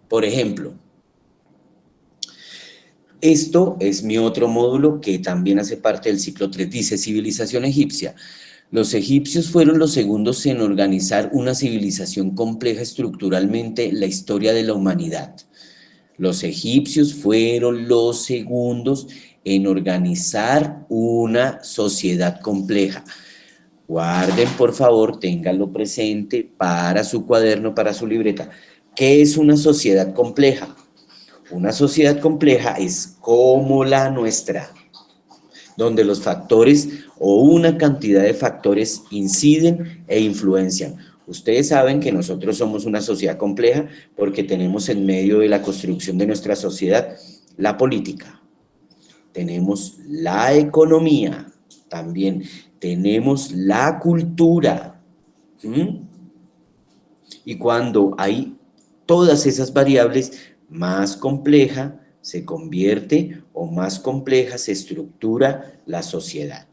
Por ejemplo, esto es mi otro módulo que también hace parte del ciclo 3. Dice, civilización egipcia. Los egipcios fueron los segundos en organizar una civilización compleja estructuralmente en la historia de la humanidad. Los egipcios fueron los segundos en organizar una sociedad compleja. Guarden, por favor, ténganlo presente para su cuaderno, para su libreta. ¿Qué es una sociedad compleja? Una sociedad compleja es como la nuestra, donde los factores o una cantidad de factores inciden e influencian. Ustedes saben que nosotros somos una sociedad compleja porque tenemos en medio de la construcción de nuestra sociedad la política, tenemos la economía, también tenemos la cultura. ¿Mm? Y cuando hay todas esas variables, más compleja se convierte o más compleja se estructura la sociedad.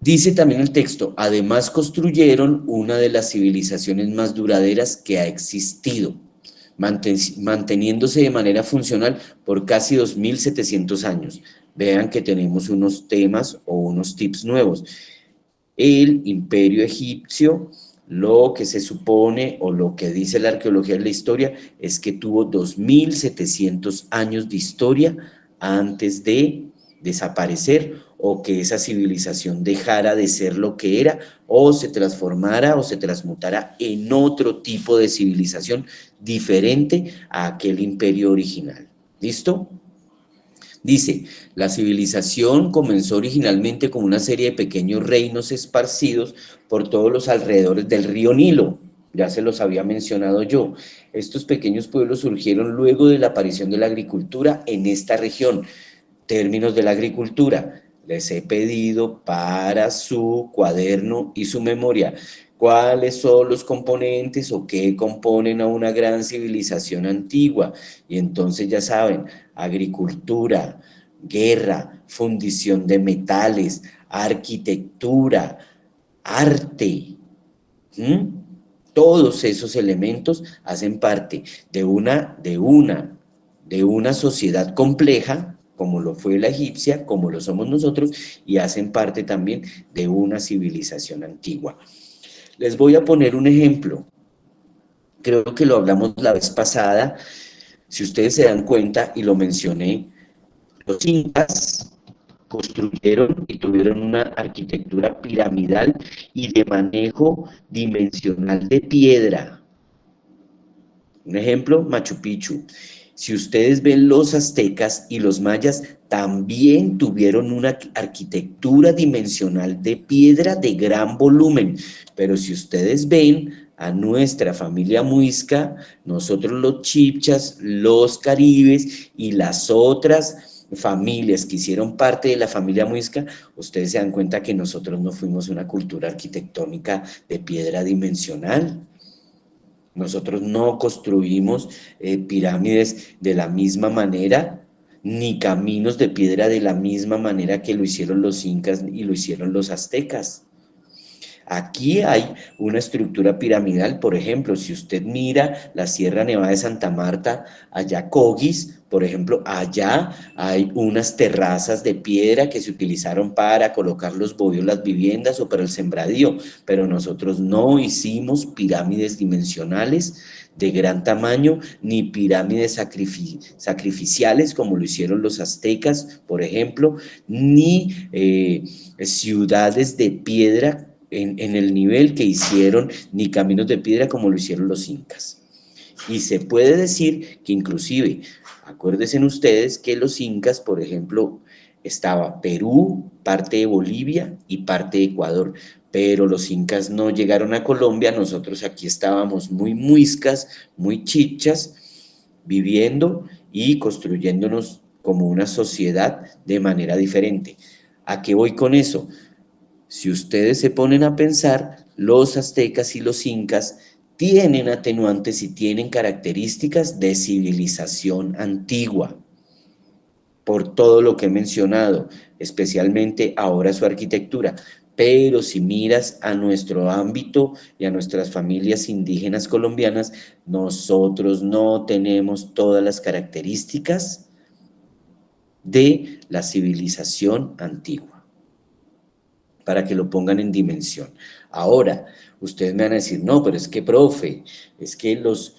Dice también el texto, además construyeron una de las civilizaciones más duraderas que ha existido, manteniéndose de manera funcional por casi 2700 años. Vean que tenemos unos temas o unos tips nuevos. El imperio egipcio Lo que se supone o lo que dice la arqueología de la historia es que tuvo 2700 años de historia antes de desaparecer o que esa civilización dejara de ser lo que era o se transformara o se transmutara en otro tipo de civilización diferente a aquel imperio original. ¿Listo? Dice, la civilización comenzó originalmente como una serie de pequeños reinos esparcidos por todos los alrededores del río Nilo. Ya se los había mencionado yo. Estos pequeños pueblos surgieron luego de la aparición de la agricultura en esta región. Términos de la agricultura. Les he pedido para su cuaderno y su memoria cuáles son los componentes o qué componen a una gran civilización antigua. Y entonces ya saben, agricultura, guerra, fundición de metales, arquitectura, arte. ¿Mm? Todos esos elementos hacen parte de una sociedad compleja, como lo fue la egipcia, como lo somos nosotros, y hacen parte también de una civilización antigua. Les voy a poner un ejemplo. Creo que lo hablamos la vez pasada. Si ustedes se dan cuenta, y lo mencioné, los incas construyeron y tuvieron una arquitectura piramidal y de manejo dimensional de piedra. Un ejemplo, Machu Picchu. Si ustedes ven los aztecas y los mayas, también tuvieron una arquitectura dimensional de piedra de gran volumen. Pero si ustedes ven a nuestra familia muisca, nosotros los chibchas, los caribes y las otras familias que hicieron parte de la familia muisca, ustedes se dan cuenta que nosotros no fuimos una cultura arquitectónica de piedra dimensional. Nosotros no construimos pirámides de la misma manera, ni caminos de piedra de la misma manera que lo hicieron los incas y lo hicieron los aztecas. Aquí hay una estructura piramidal, por ejemplo, si usted mira la Sierra Nevada de Santa Marta, allá Cogis, por ejemplo, allá hay unas terrazas de piedra que se utilizaron para colocar los bovios, las viviendas o para el sembradío, pero nosotros no hicimos pirámides dimensionales de gran tamaño, ni pirámides sacrificiales como lo hicieron los aztecas, por ejemplo, ni ciudades de piedra en el nivel que hicieron, ni caminos de piedra como lo hicieron los incas. Y se puede decir que inclusive, acuérdense ustedes que los incas, por ejemplo, estaba Perú, parte de Bolivia y parte de Ecuador, pero los incas no llegaron a Colombia, nosotros aquí estábamos muy muiscas, muy chichas, viviendo y construyéndonos como una sociedad de manera diferente. ¿A qué voy con eso? Si ustedes se ponen a pensar, los aztecas y los incas tienen atenuantes y tienen características de civilización antigua, por todo lo que he mencionado, especialmente ahora su arquitectura. Pero si miras a nuestro ámbito y a nuestras familias indígenas colombianas, nosotros no tenemos todas las características de la civilización antigua, para que lo pongan en dimensión. Ahora, ustedes me van a decir, no, pero es que, profe, es que los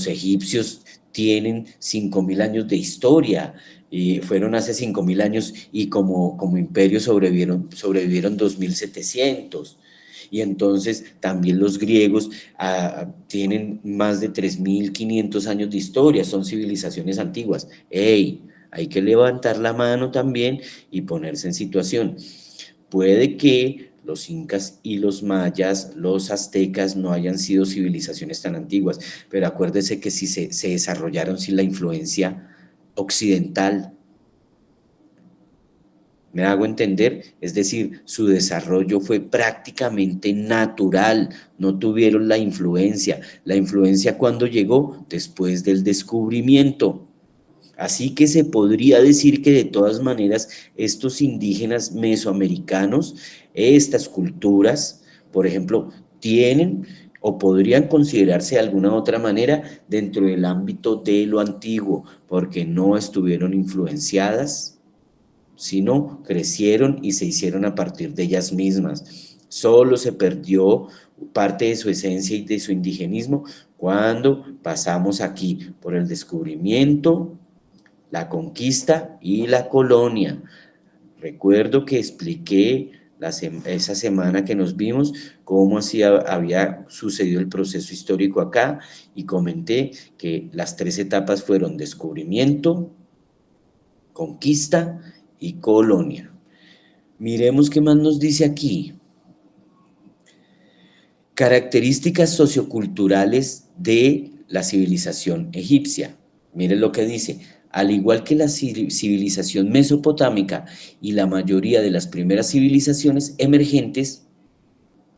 egipcios tienen 5.000 años de historia, y fueron hace 5.000 años y como imperio sobrevivieron 2.700. Y entonces también los griegos tienen más de 3.500 años de historia, son civilizaciones antiguas. ¡Ey! Hay que levantar la mano también y ponerse en situación. Puede que los incas y los mayas, los aztecas no hayan sido civilizaciones tan antiguas, pero acuérdese que si se desarrollaron sin la influencia occidental. ¿Me hago entender? Es decir, su desarrollo fue prácticamente natural, no tuvieron la influencia. La influencia cuando llegó después del descubrimiento. Así que se podría decir que de todas maneras estos indígenas mesoamericanos, estas culturas, por ejemplo, tienen o podrían considerarse de alguna otra manera dentro del ámbito de lo antiguo, porque no estuvieron influenciadas, sino crecieron y se hicieron a partir de ellas mismas. Solo se perdió parte de su esencia y de su indigenismo cuando pasamos aquí por el descubrimiento, la conquista y la colonia. Recuerdo que expliqué esa semana que nos vimos cómo así había sucedido el proceso histórico acá y comenté que las 3 etapas fueron descubrimiento, conquista y colonia. Miremos qué más nos dice aquí. Características socioculturales de la civilización egipcia. Miren lo que dice. Al igual que la civilización mesopotámica y la mayoría de las primeras civilizaciones emergentes,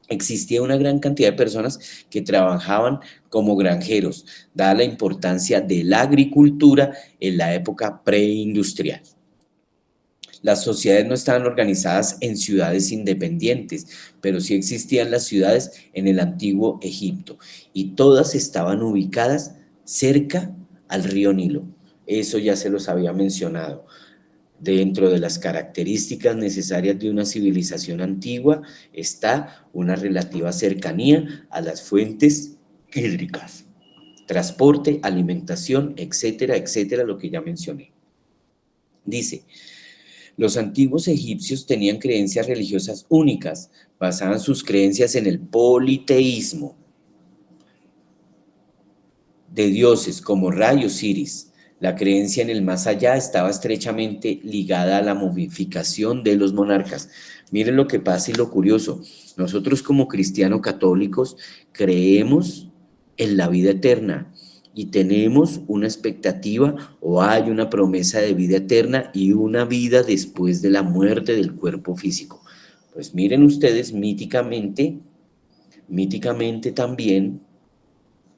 existía una gran cantidad de personas que trabajaban como granjeros, dada la importancia de la agricultura en la época preindustrial. Las sociedades no estaban organizadas en ciudades independientes, pero sí existían las ciudades en el antiguo Egipto y todas estaban ubicadas cerca al río Nilo. Eso ya se los había mencionado. Dentro de las características necesarias de una civilización antigua está una relativa cercanía a las fuentes hídricas, transporte, alimentación, etcétera, etcétera, lo que ya mencioné. Dice, los antiguos egipcios tenían creencias religiosas únicas, basaban sus creencias en el politeísmo de dioses como Ra y Osiris. La creencia en el más allá estaba estrechamente ligada a la momificación de los monarcas. Miren lo que pasa y lo curioso. Nosotros como cristianos católicos creemos en la vida eterna y tenemos una expectativa o hay una promesa de vida eterna y una vida después de la muerte del cuerpo físico. Pues miren ustedes, míticamente también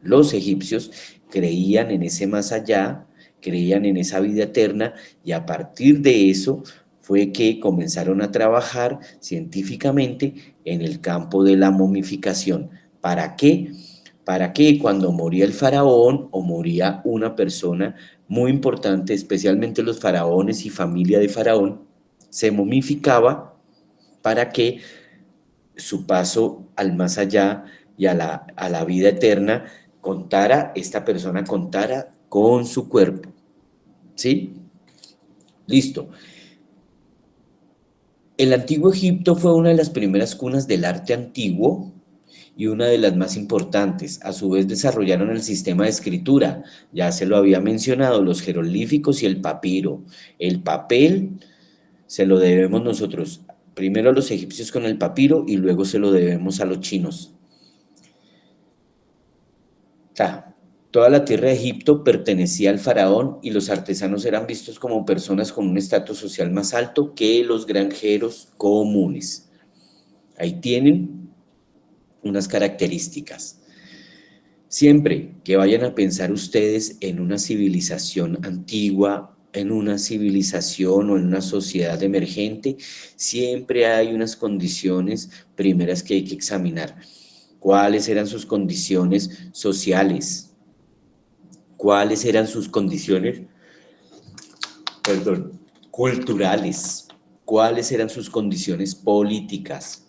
los egipcios creían en ese más allá, creían en esa vida eterna y a partir de eso fue que comenzaron a trabajar científicamente en el campo de la momificación. ¿Para qué? Para que cuando moría el faraón o moría una persona muy importante, especialmente los faraones y familia de faraón, se momificaba para que su paso al más allá y a la vida eterna esta persona contara con su cuerpo. ¿Sí? Listo. El antiguo Egipto fue una de las primeras cunas del arte antiguo y una de las más importantes. A su vez desarrollaron el sistema de escritura, ya se lo había mencionado, los jeroglíficos y el papiro. El papel se lo debemos nosotros, primero a los egipcios con el papiro y luego se lo debemos a los chinos. Toda la tierra de Egipto pertenecía al faraón y los artesanos eran vistos como personas con un estatus social más alto que los granjeros comunes. Ahí tienen unas características. Siempre que vayan a pensar ustedes en una civilización antigua, en una civilización o en una sociedad emergente, siempre hay unas condiciones primeras que hay que examinar. ¿Cuáles eran sus condiciones sociales? ¿Cuáles eran sus condiciones, culturales? ¿Cuáles eran sus condiciones políticas?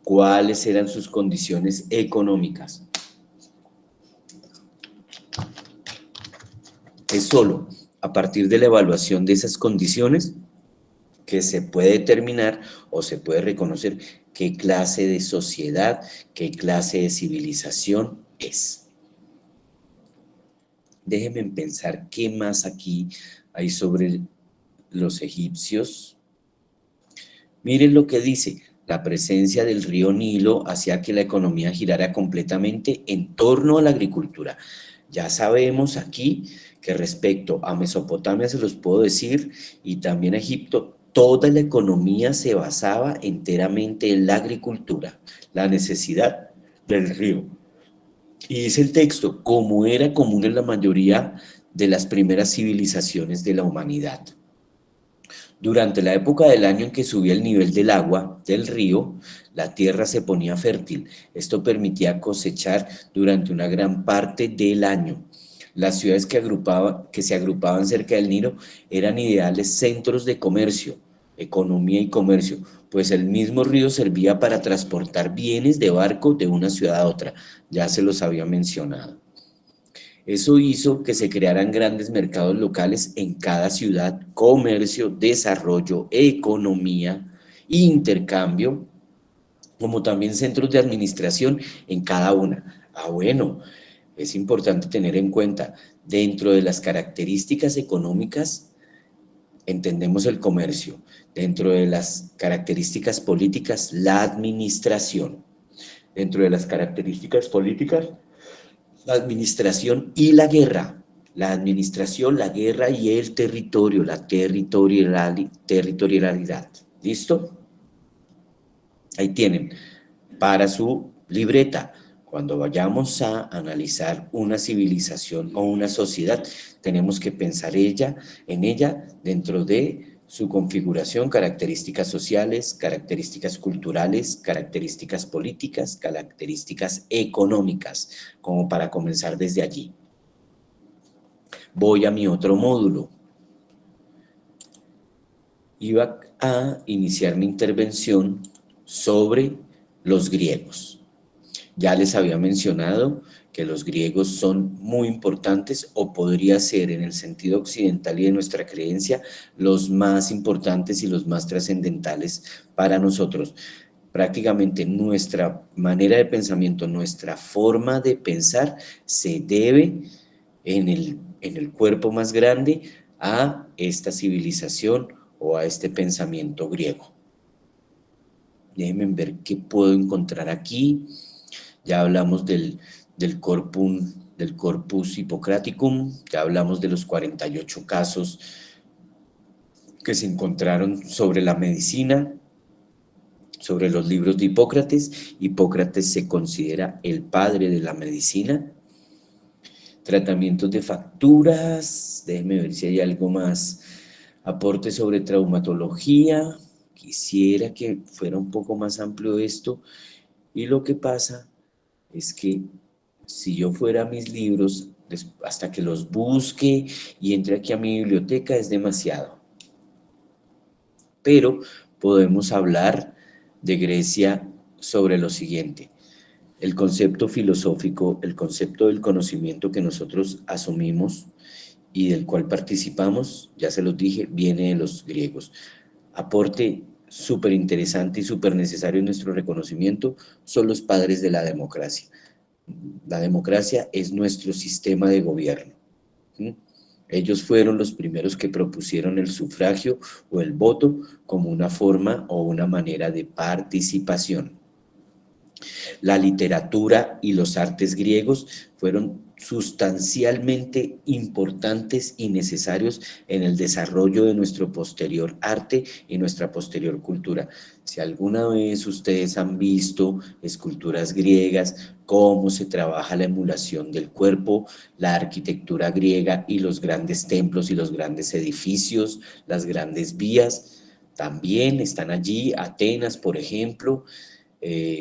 ¿Cuáles eran sus condiciones económicas? Es solo a partir de la evaluación de esas condiciones que se puede determinar o se puede reconocer qué clase de sociedad, qué clase de civilización es. Déjenme pensar qué más aquí hay sobre los egipcios. Miren lo que dice, la presencia del río Nilo hacía que la economía girara completamente en torno a la agricultura. Ya sabemos aquí que respecto a Mesopotamia se los puedo decir y también a Egipto, toda la economía se basaba enteramente en la agricultura, la necesidad del río. Y dice el texto, como era común en la mayoría de las primeras civilizaciones de la humanidad. Durante la época del año en que subía el nivel del agua del río, la tierra se ponía fértil. Esto permitía cosechar durante una gran parte del año. Las ciudades que se agrupaban cerca del Nilo eran ideales centros de comercio. economía y comercio, pues el mismo río servía para transportar bienes de barco de una ciudad a otra, ya se los había mencionado. Eso hizo que se crearan grandes mercados locales en cada ciudad, comercio, desarrollo, economía, intercambio, como también centros de administración en cada una. Bueno, es importante tener en cuenta, dentro de las características económicas, entendemos el comercio, dentro de las características políticas, la administración, dentro de las características políticas, la administración y la guerra. La administración, la guerra y el territorio, la territorialidad. ¿Listo? Ahí tienen, para su libreta. Cuando vayamos a analizar una civilización o una sociedad, tenemos que pensar en ella dentro de su configuración, características sociales, características culturales, características políticas, características económicas, como para comenzar desde allí. Voy a mi otro módulo. Iba a iniciar mi intervención sobre los griegos. Ya les había mencionado que los griegos son muy importantes, o podría ser en el sentido occidental y de nuestra creencia, los más importantes y los más trascendentales para nosotros. Prácticamente nuestra manera de pensamiento, nuestra forma de pensar se debe en el cuerpo más grande a esta civilización o a este pensamiento griego. Déjenme ver qué puedo encontrar aquí. Ya hablamos del corpus Hippocraticum, ya hablamos de los 48 casos que se encontraron sobre la medicina, sobre los libros de Hipócrates. Hipócrates se considera el padre de la medicina. Tratamientos de facturas, déjenme ver si hay algo más. Aporte sobre traumatología, quisiera que fuera un poco más amplio esto, y lo que pasa es que si yo fuera a mis libros, hasta que los busque y entre aquí a mi biblioteca es demasiado. Pero podemos hablar de Grecia sobre lo siguiente. El concepto filosófico, el concepto del conocimiento que nosotros asumimos y del cual participamos, ya se los dije, viene de los griegos. Aporte súper interesante y súper necesario en nuestro reconocimiento son los padres de la democracia. La democracia es nuestro sistema de gobierno. ¿Sí? Ellos fueron los primeros que propusieron el sufragio o el voto como una forma o una manera de participación. La literatura y los artes griegos fueron sustancialmente importantes y necesarios en el desarrollo de nuestro posterior arte y nuestra posterior cultura. Si alguna vez ustedes han visto esculturas griegas, cómo se trabaja la emulación del cuerpo, la arquitectura griega y los grandes templos y los grandes edificios, las grandes vías, también están allí. Atenas, por ejemplo.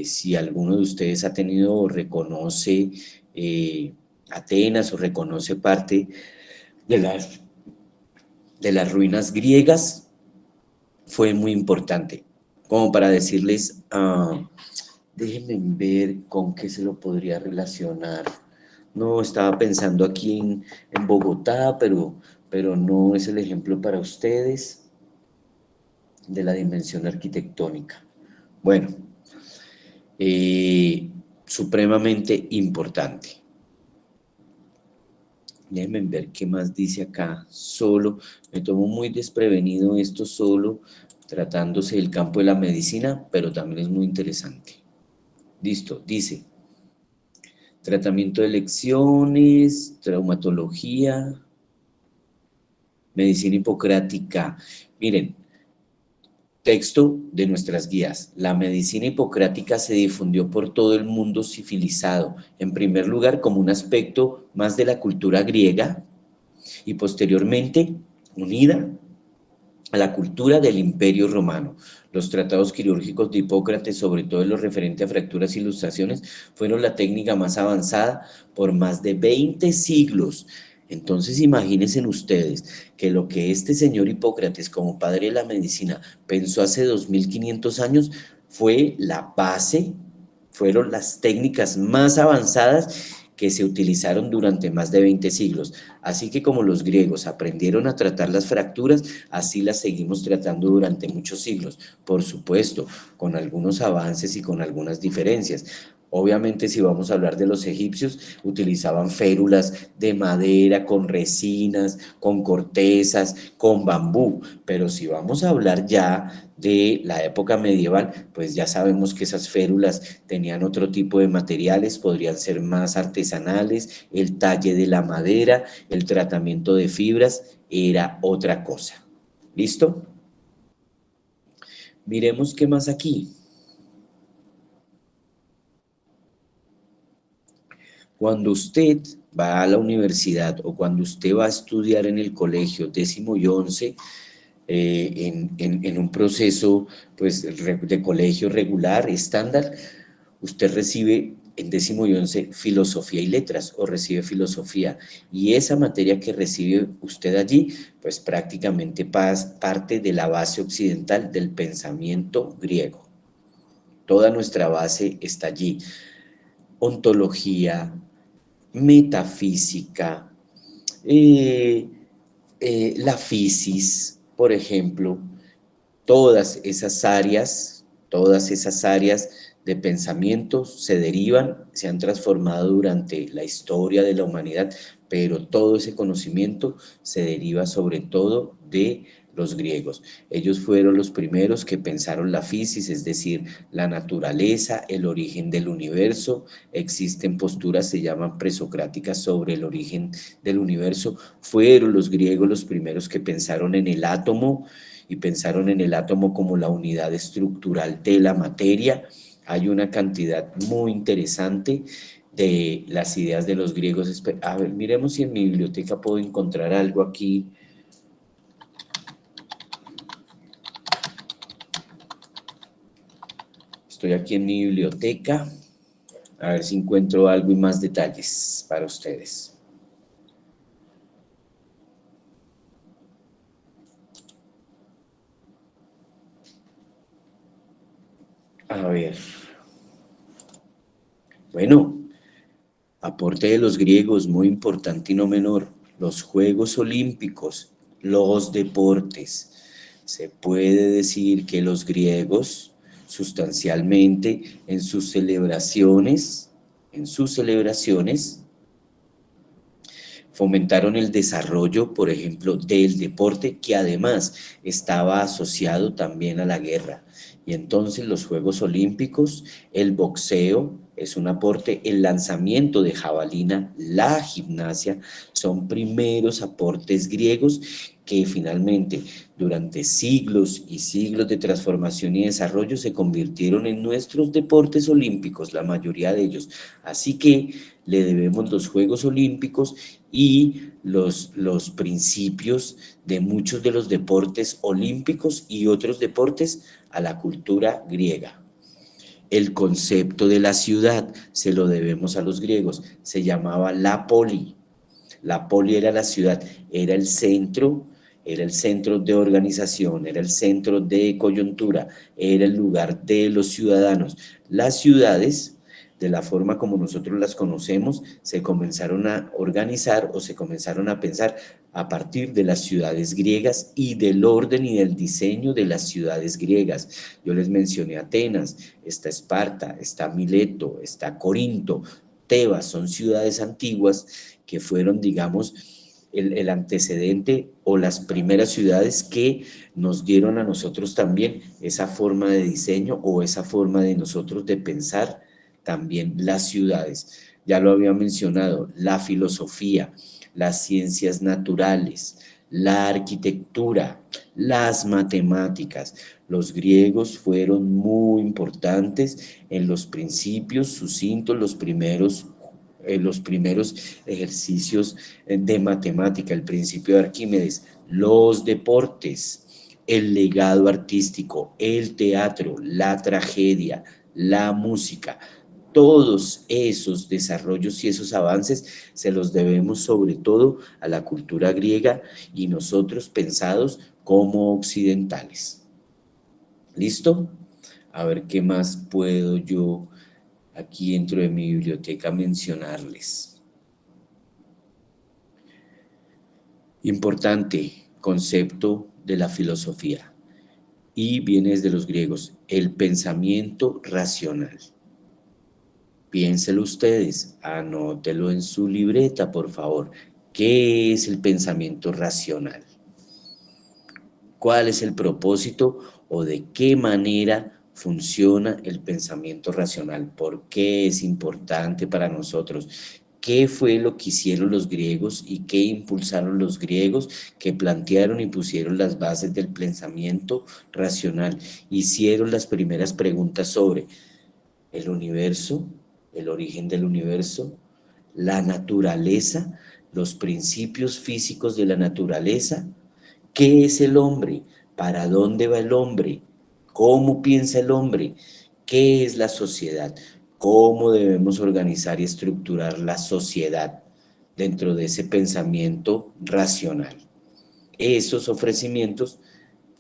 Si alguno de ustedes ha tenido o reconoce Atenas o reconoce parte de las ruinas griegas, fue muy importante. Como para decirles, déjenme ver con qué se lo podría relacionar. No, estaba pensando aquí en Bogotá, pero no es el ejemplo para ustedes de la dimensión arquitectónica. Bueno, supremamente importante. Déjenme ver qué más dice acá. Solo, me tomo muy desprevenido esto solo, tratándose del campo de la medicina, pero también es muy interesante. Listo, dice, tratamiento de lecciones, traumatología, medicina hipocrática. Miren, texto de nuestras guías. La medicina hipocrática se difundió por todo el mundo civilizado, en primer lugar como un aspecto más de la cultura griega y posteriormente unida a la cultura del Imperio Romano. Los tratados quirúrgicos de Hipócrates, sobre todo en lo referente a fracturas e ilustraciones, fueron la técnica más avanzada por más de 20 siglos. Entonces imagínense ustedes que lo que este señor Hipócrates como padre de la medicina pensó hace 2500 años fue la base, fueron las técnicas más avanzadas que se utilizaron durante más de 20 siglos. Así que como los griegos aprendieron a tratar las fracturas, así las seguimos tratando durante muchos siglos. Por supuesto, con algunos avances y con algunas diferencias. Obviamente, si vamos a hablar de los egipcios, utilizaban férulas de madera, con resinas, con cortezas, con bambú. Pero si vamos a hablar ya de la época medieval, pues ya sabemos que esas férulas tenían otro tipo de materiales, podrían ser más artesanales, el talle de la madera, el tratamiento de fibras, era otra cosa. ¿Listo? Miremos qué más aquí. Cuando usted va a la universidad o cuando usted va a estudiar en el colegio 10º y 11, en un proceso pues, de colegio regular, estándar, usted recibe en 10º y 11 filosofía y letras o recibe filosofía, y esa materia que recibe usted allí pues prácticamente parte de la base occidental del pensamiento griego. Toda nuestra base está allí: ontología, metafísica, eh, la fisis, por ejemplo, todas esas áreas de pensamiento se derivan, se han transformado durante la historia de la humanidad, pero todo ese conocimiento se deriva sobre todo de los griegos. Ellos fueron los primeros que pensaron la fisis, es decir, la naturaleza, el origen del universo. Existen posturas, se llaman presocráticas, sobre el origen del universo. Fueron los griegos los primeros que pensaron en el átomo, y pensaron en el átomo como la unidad estructural de la materia. Hay una cantidad muy interesante de las ideas de los griegos. A ver, miremos si en mi biblioteca puedo encontrar algo aquí. Estoy aquí en mi biblioteca, a ver si encuentro algo y más detalles para ustedes. A ver. Bueno, aporte de los griegos, muy importante y no menor: los Juegos Olímpicos, los deportes. Se puede decir que los griegos, sustancialmente, en sus celebraciones, fomentaron el desarrollo, por ejemplo, del deporte, que además estaba asociado también a la guerra. Y entonces los Juegos Olímpicos, el boxeo es un aporte, el lanzamiento de jabalina, la gimnasia, son primeros aportes griegos que finalmente, durante siglos y siglos de transformación y desarrollo, se convirtieron en nuestros deportes olímpicos, la mayoría de ellos. Así que le debemos los Juegos Olímpicos y los principios de muchos de los deportes olímpicos y otros deportes a la cultura griega. El concepto de la ciudad se lo debemos a los griegos, se llamaba la poli. La poli era la ciudad, era el centro de organización, era el centro de coyuntura, era el lugar de los ciudadanos. Las ciudades, de la forma como nosotros las conocemos, se comenzaron a organizar o se comenzaron a pensar a partir de las ciudades griegas y del orden y del diseño de las ciudades griegas. Yo les mencioné Atenas, está Esparta, está Mileto, está Corinto, Tebas, son ciudades antiguas que fueron, digamos, el antecedente o las primeras ciudades que nos dieron a nosotros también esa forma de diseño o esa forma de nosotros de pensar también las ciudades. Ya lo había mencionado: la filosofía, las ciencias naturales, la arquitectura, las matemáticas. Los griegos fueron muy importantes en los principios sucintos, los primeros ejercicios de matemática, el principio de Arquímedes, los deportes, el legado artístico, el teatro, la tragedia, la música. todos esos desarrollos y esos avances se los debemos sobre todo a la cultura griega y nosotros pensados como occidentales. ¿Listo? A ver qué más puedo yo aquí dentro de mi biblioteca mencionarles. Importante concepto de la filosofía y viene desde los griegos, el pensamiento racional. Piénselo ustedes, anótelo en su libreta, por favor. ¿Qué es el pensamiento racional? ¿Cuál es el propósito o de qué manera funciona el pensamiento racional? ¿Por qué es importante para nosotros? ¿Qué fue lo que hicieron los griegos y qué impulsaron los griegos que plantearon y pusieron las bases del pensamiento racional? Hicieron las primeras preguntas sobre el universo, el origen del universo, la naturaleza, los principios físicos de la naturaleza. ¿Qué es el hombre? ¿Para dónde va el hombre? ¿Cómo piensa el hombre? ¿Qué es la sociedad? ¿Cómo debemos organizar y estructurar la sociedad dentro de ese pensamiento racional? Esos ofrecimientos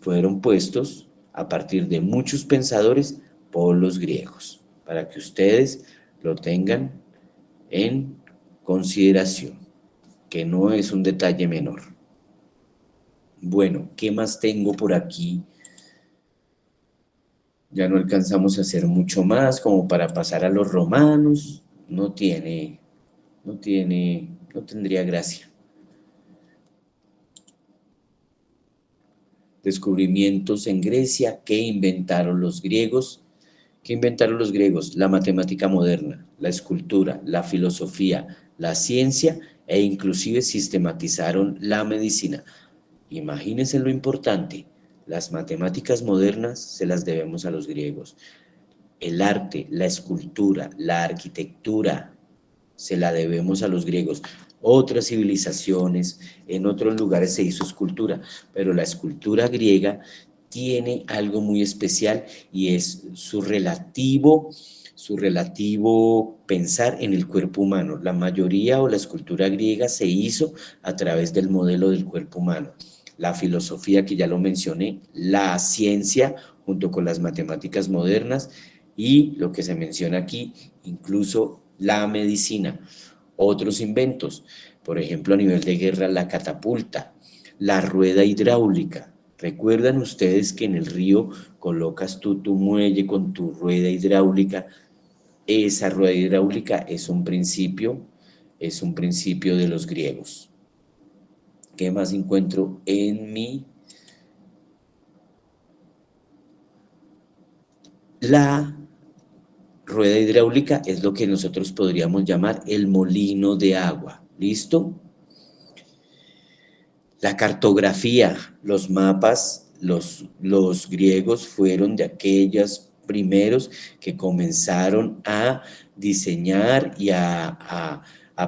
fueron puestos a partir de muchos pensadores por los griegos, para que ustedes lo tengan en consideración, que no es un detalle menor. Bueno, ¿qué más tengo por aquí? Ya no alcanzamos a hacer mucho más como para pasar a los romanos. No tendría gracia. Descubrimientos en Grecia, ¿qué inventaron los griegos? ¿Qué inventaron los griegos? La matemática moderna, la escultura, la filosofía, la ciencia e inclusive sistematizaron la medicina. Imagínense lo importante, las matemáticas modernas se las debemos a los griegos. El arte, la escultura, la arquitectura, se la debemos a los griegos. Otras civilizaciones, en otros lugares se hizo escultura, pero la escultura griega tiene algo muy especial y es su relativo pensar en el cuerpo humano. La mayoría o la escultura griega se hizo a través del modelo del cuerpo humano. La filosofía, que ya lo mencioné, la ciencia, junto con las matemáticas modernas, y lo que se menciona aquí, incluso la medicina. Otros inventos, por ejemplo, a nivel de guerra, la catapulta, la rueda hidráulica. ¿Recuerdan ustedes que en el río colocas tú tu muelle con tu rueda hidráulica? Esa rueda hidráulica es un principio de los griegos. ¿Qué más encuentro en mi? La rueda hidráulica es lo que nosotros podríamos llamar el molino de agua. ¿Listo? La cartografía, los mapas, los griegos fueron de aquellos primeros que comenzaron a diseñar y a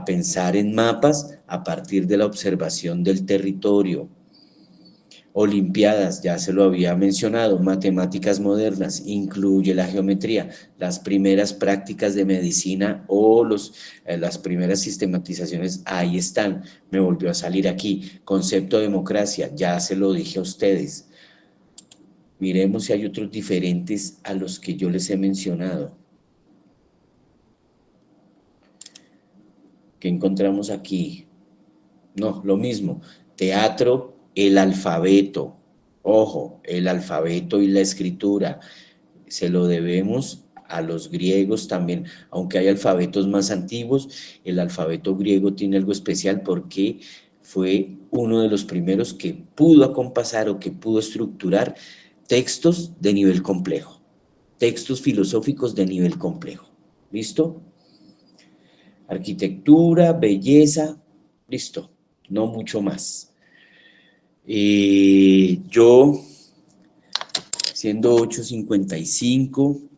pensar en mapas a partir de la observación del territorio. Olimpiadas, ya se lo había mencionado, matemáticas modernas, incluye la geometría, las primeras prácticas de medicina o las primeras sistematizaciones, ahí están, me volvió a salir aquí, concepto de democracia, ya se lo dije a ustedes. Miremos si hay otros diferentes a los que yo les he mencionado. ¿Qué encontramos aquí? No, lo mismo, teatro, el alfabeto, ojo, el alfabeto y la escritura, se lo debemos a los griegos también, aunque hay alfabetos más antiguos, el alfabeto griego tiene algo especial porque fue uno de los primeros que pudo acompasar o que pudo estructurar textos de nivel complejo, textos filosóficos de nivel complejo. ¿Listo? Arquitectura, belleza, listo, no mucho más. Yo, siendo 8:55,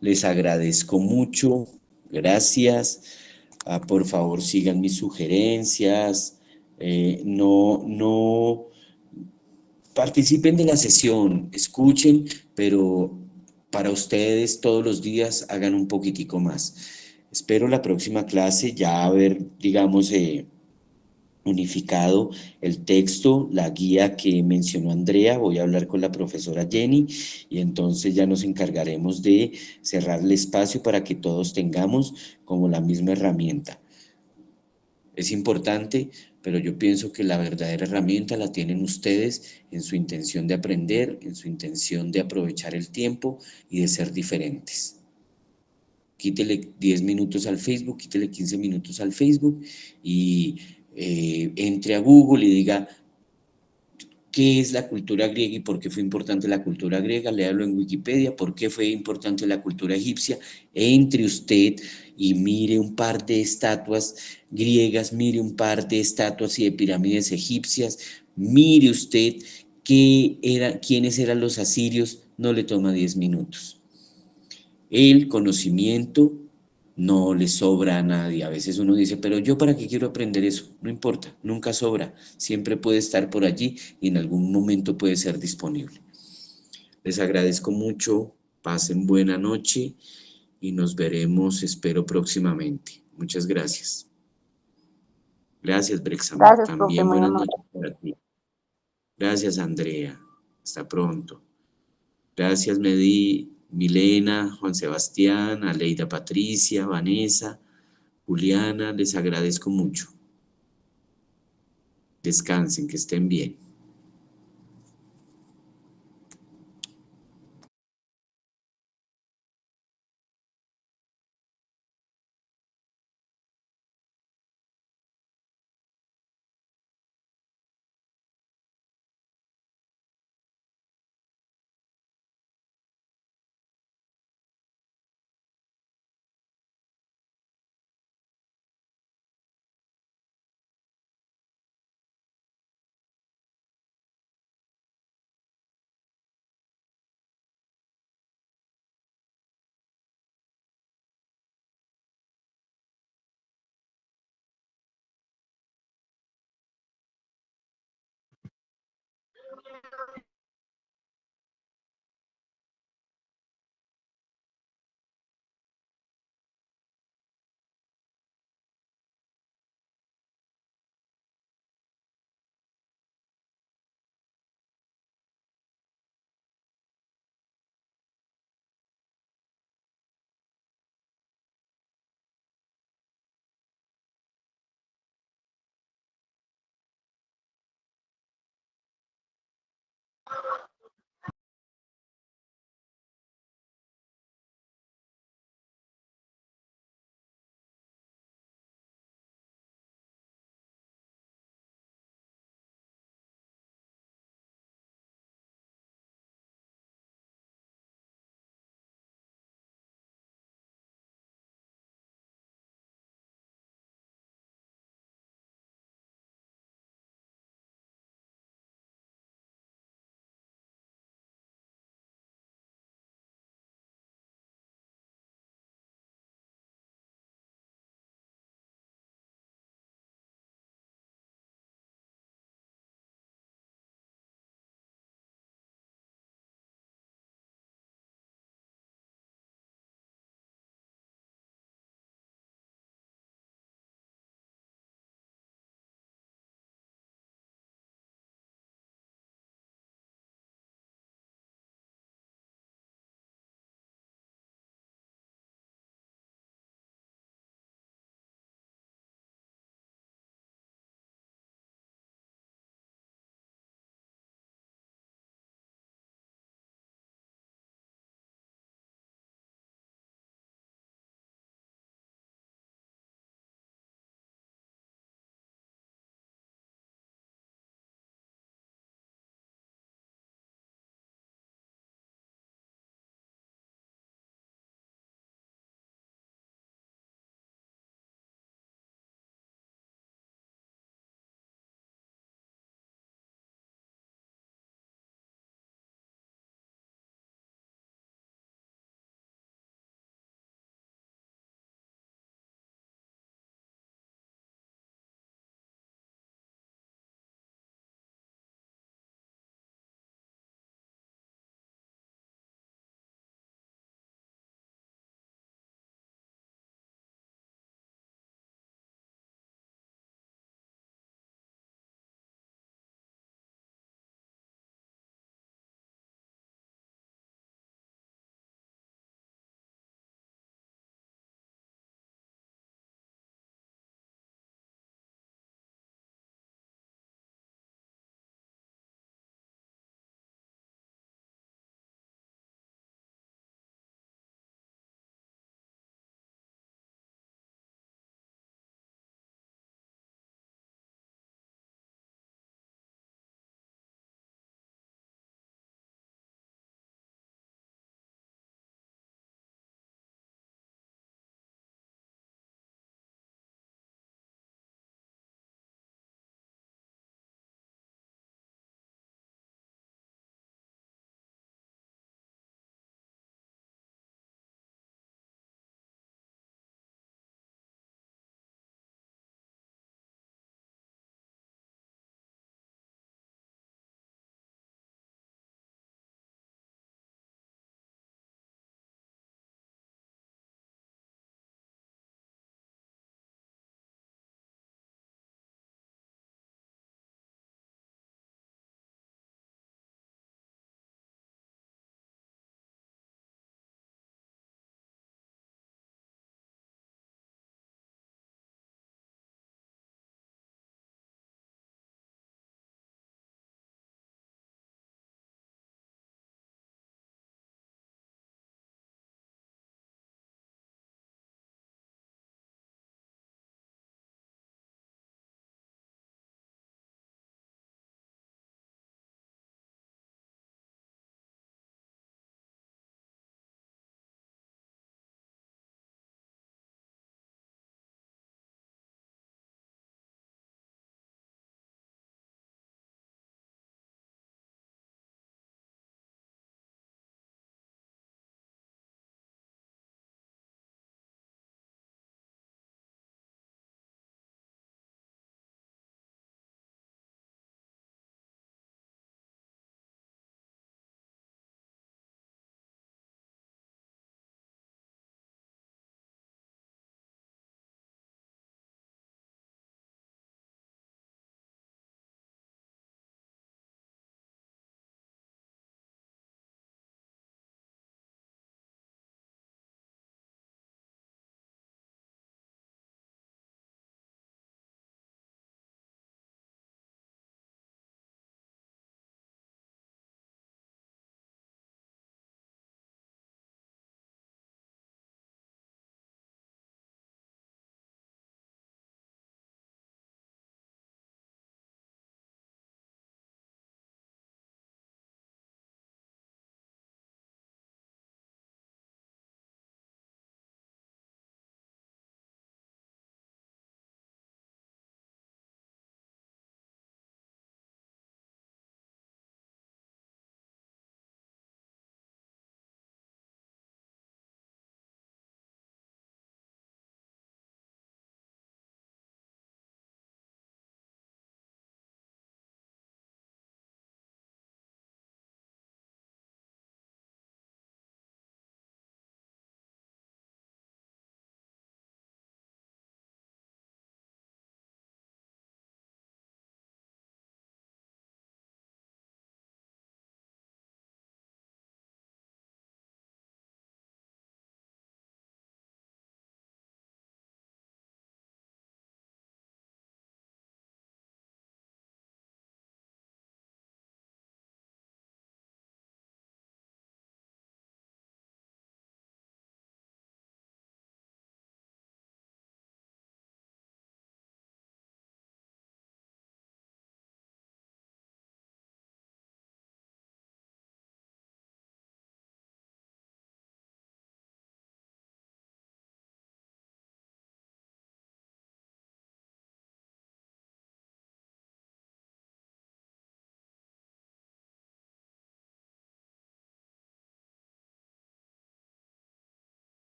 les agradezco mucho, gracias. Por favor, sigan mis sugerencias. No participen de la sesión, escuchen, pero para ustedes todos los días hagan un poquitico más. Espero la próxima clase ya haber, digamos, unificado el texto, la guía que mencionó Andrea. Voy a hablar con la profesora Jenny y entonces ya nos encargaremos de cerrar el espacio para que todos tengamos como la misma herramienta. Es importante, pero yo pienso que la verdadera herramienta la tienen ustedes en su intención de aprender, en su intención de aprovechar el tiempo y de ser diferentes. Quítele 10 minutos al Facebook, quítele 15 minutos al Facebook y entre a Google y diga qué es la cultura griega y por qué fue importante la cultura griega, léalo en Wikipedia, por qué fue importante la cultura egipcia, entre usted y mire un par de estatuas griegas, mire un par de estatuas y de pirámides egipcias, mire usted quiénes eran los asirios, no le toma 10 minutos. El conocimiento no le sobra a nadie. A veces uno dice, pero yo para qué quiero aprender eso. No importa, nunca sobra. Siempre puede estar por allí y en algún momento puede ser disponible. Les agradezco mucho, pasen buena noche y nos veremos, espero, próximamente. Muchas gracias. Gracias, Brexamar. Gracias, profe, También muy buenas amable. noches para ti. Gracias, Andrea. Hasta pronto. Gracias, Milena, Juan Sebastián, Aleida Patricia, Vanessa, Juliana, les agradezco mucho. Descansen, que estén bien.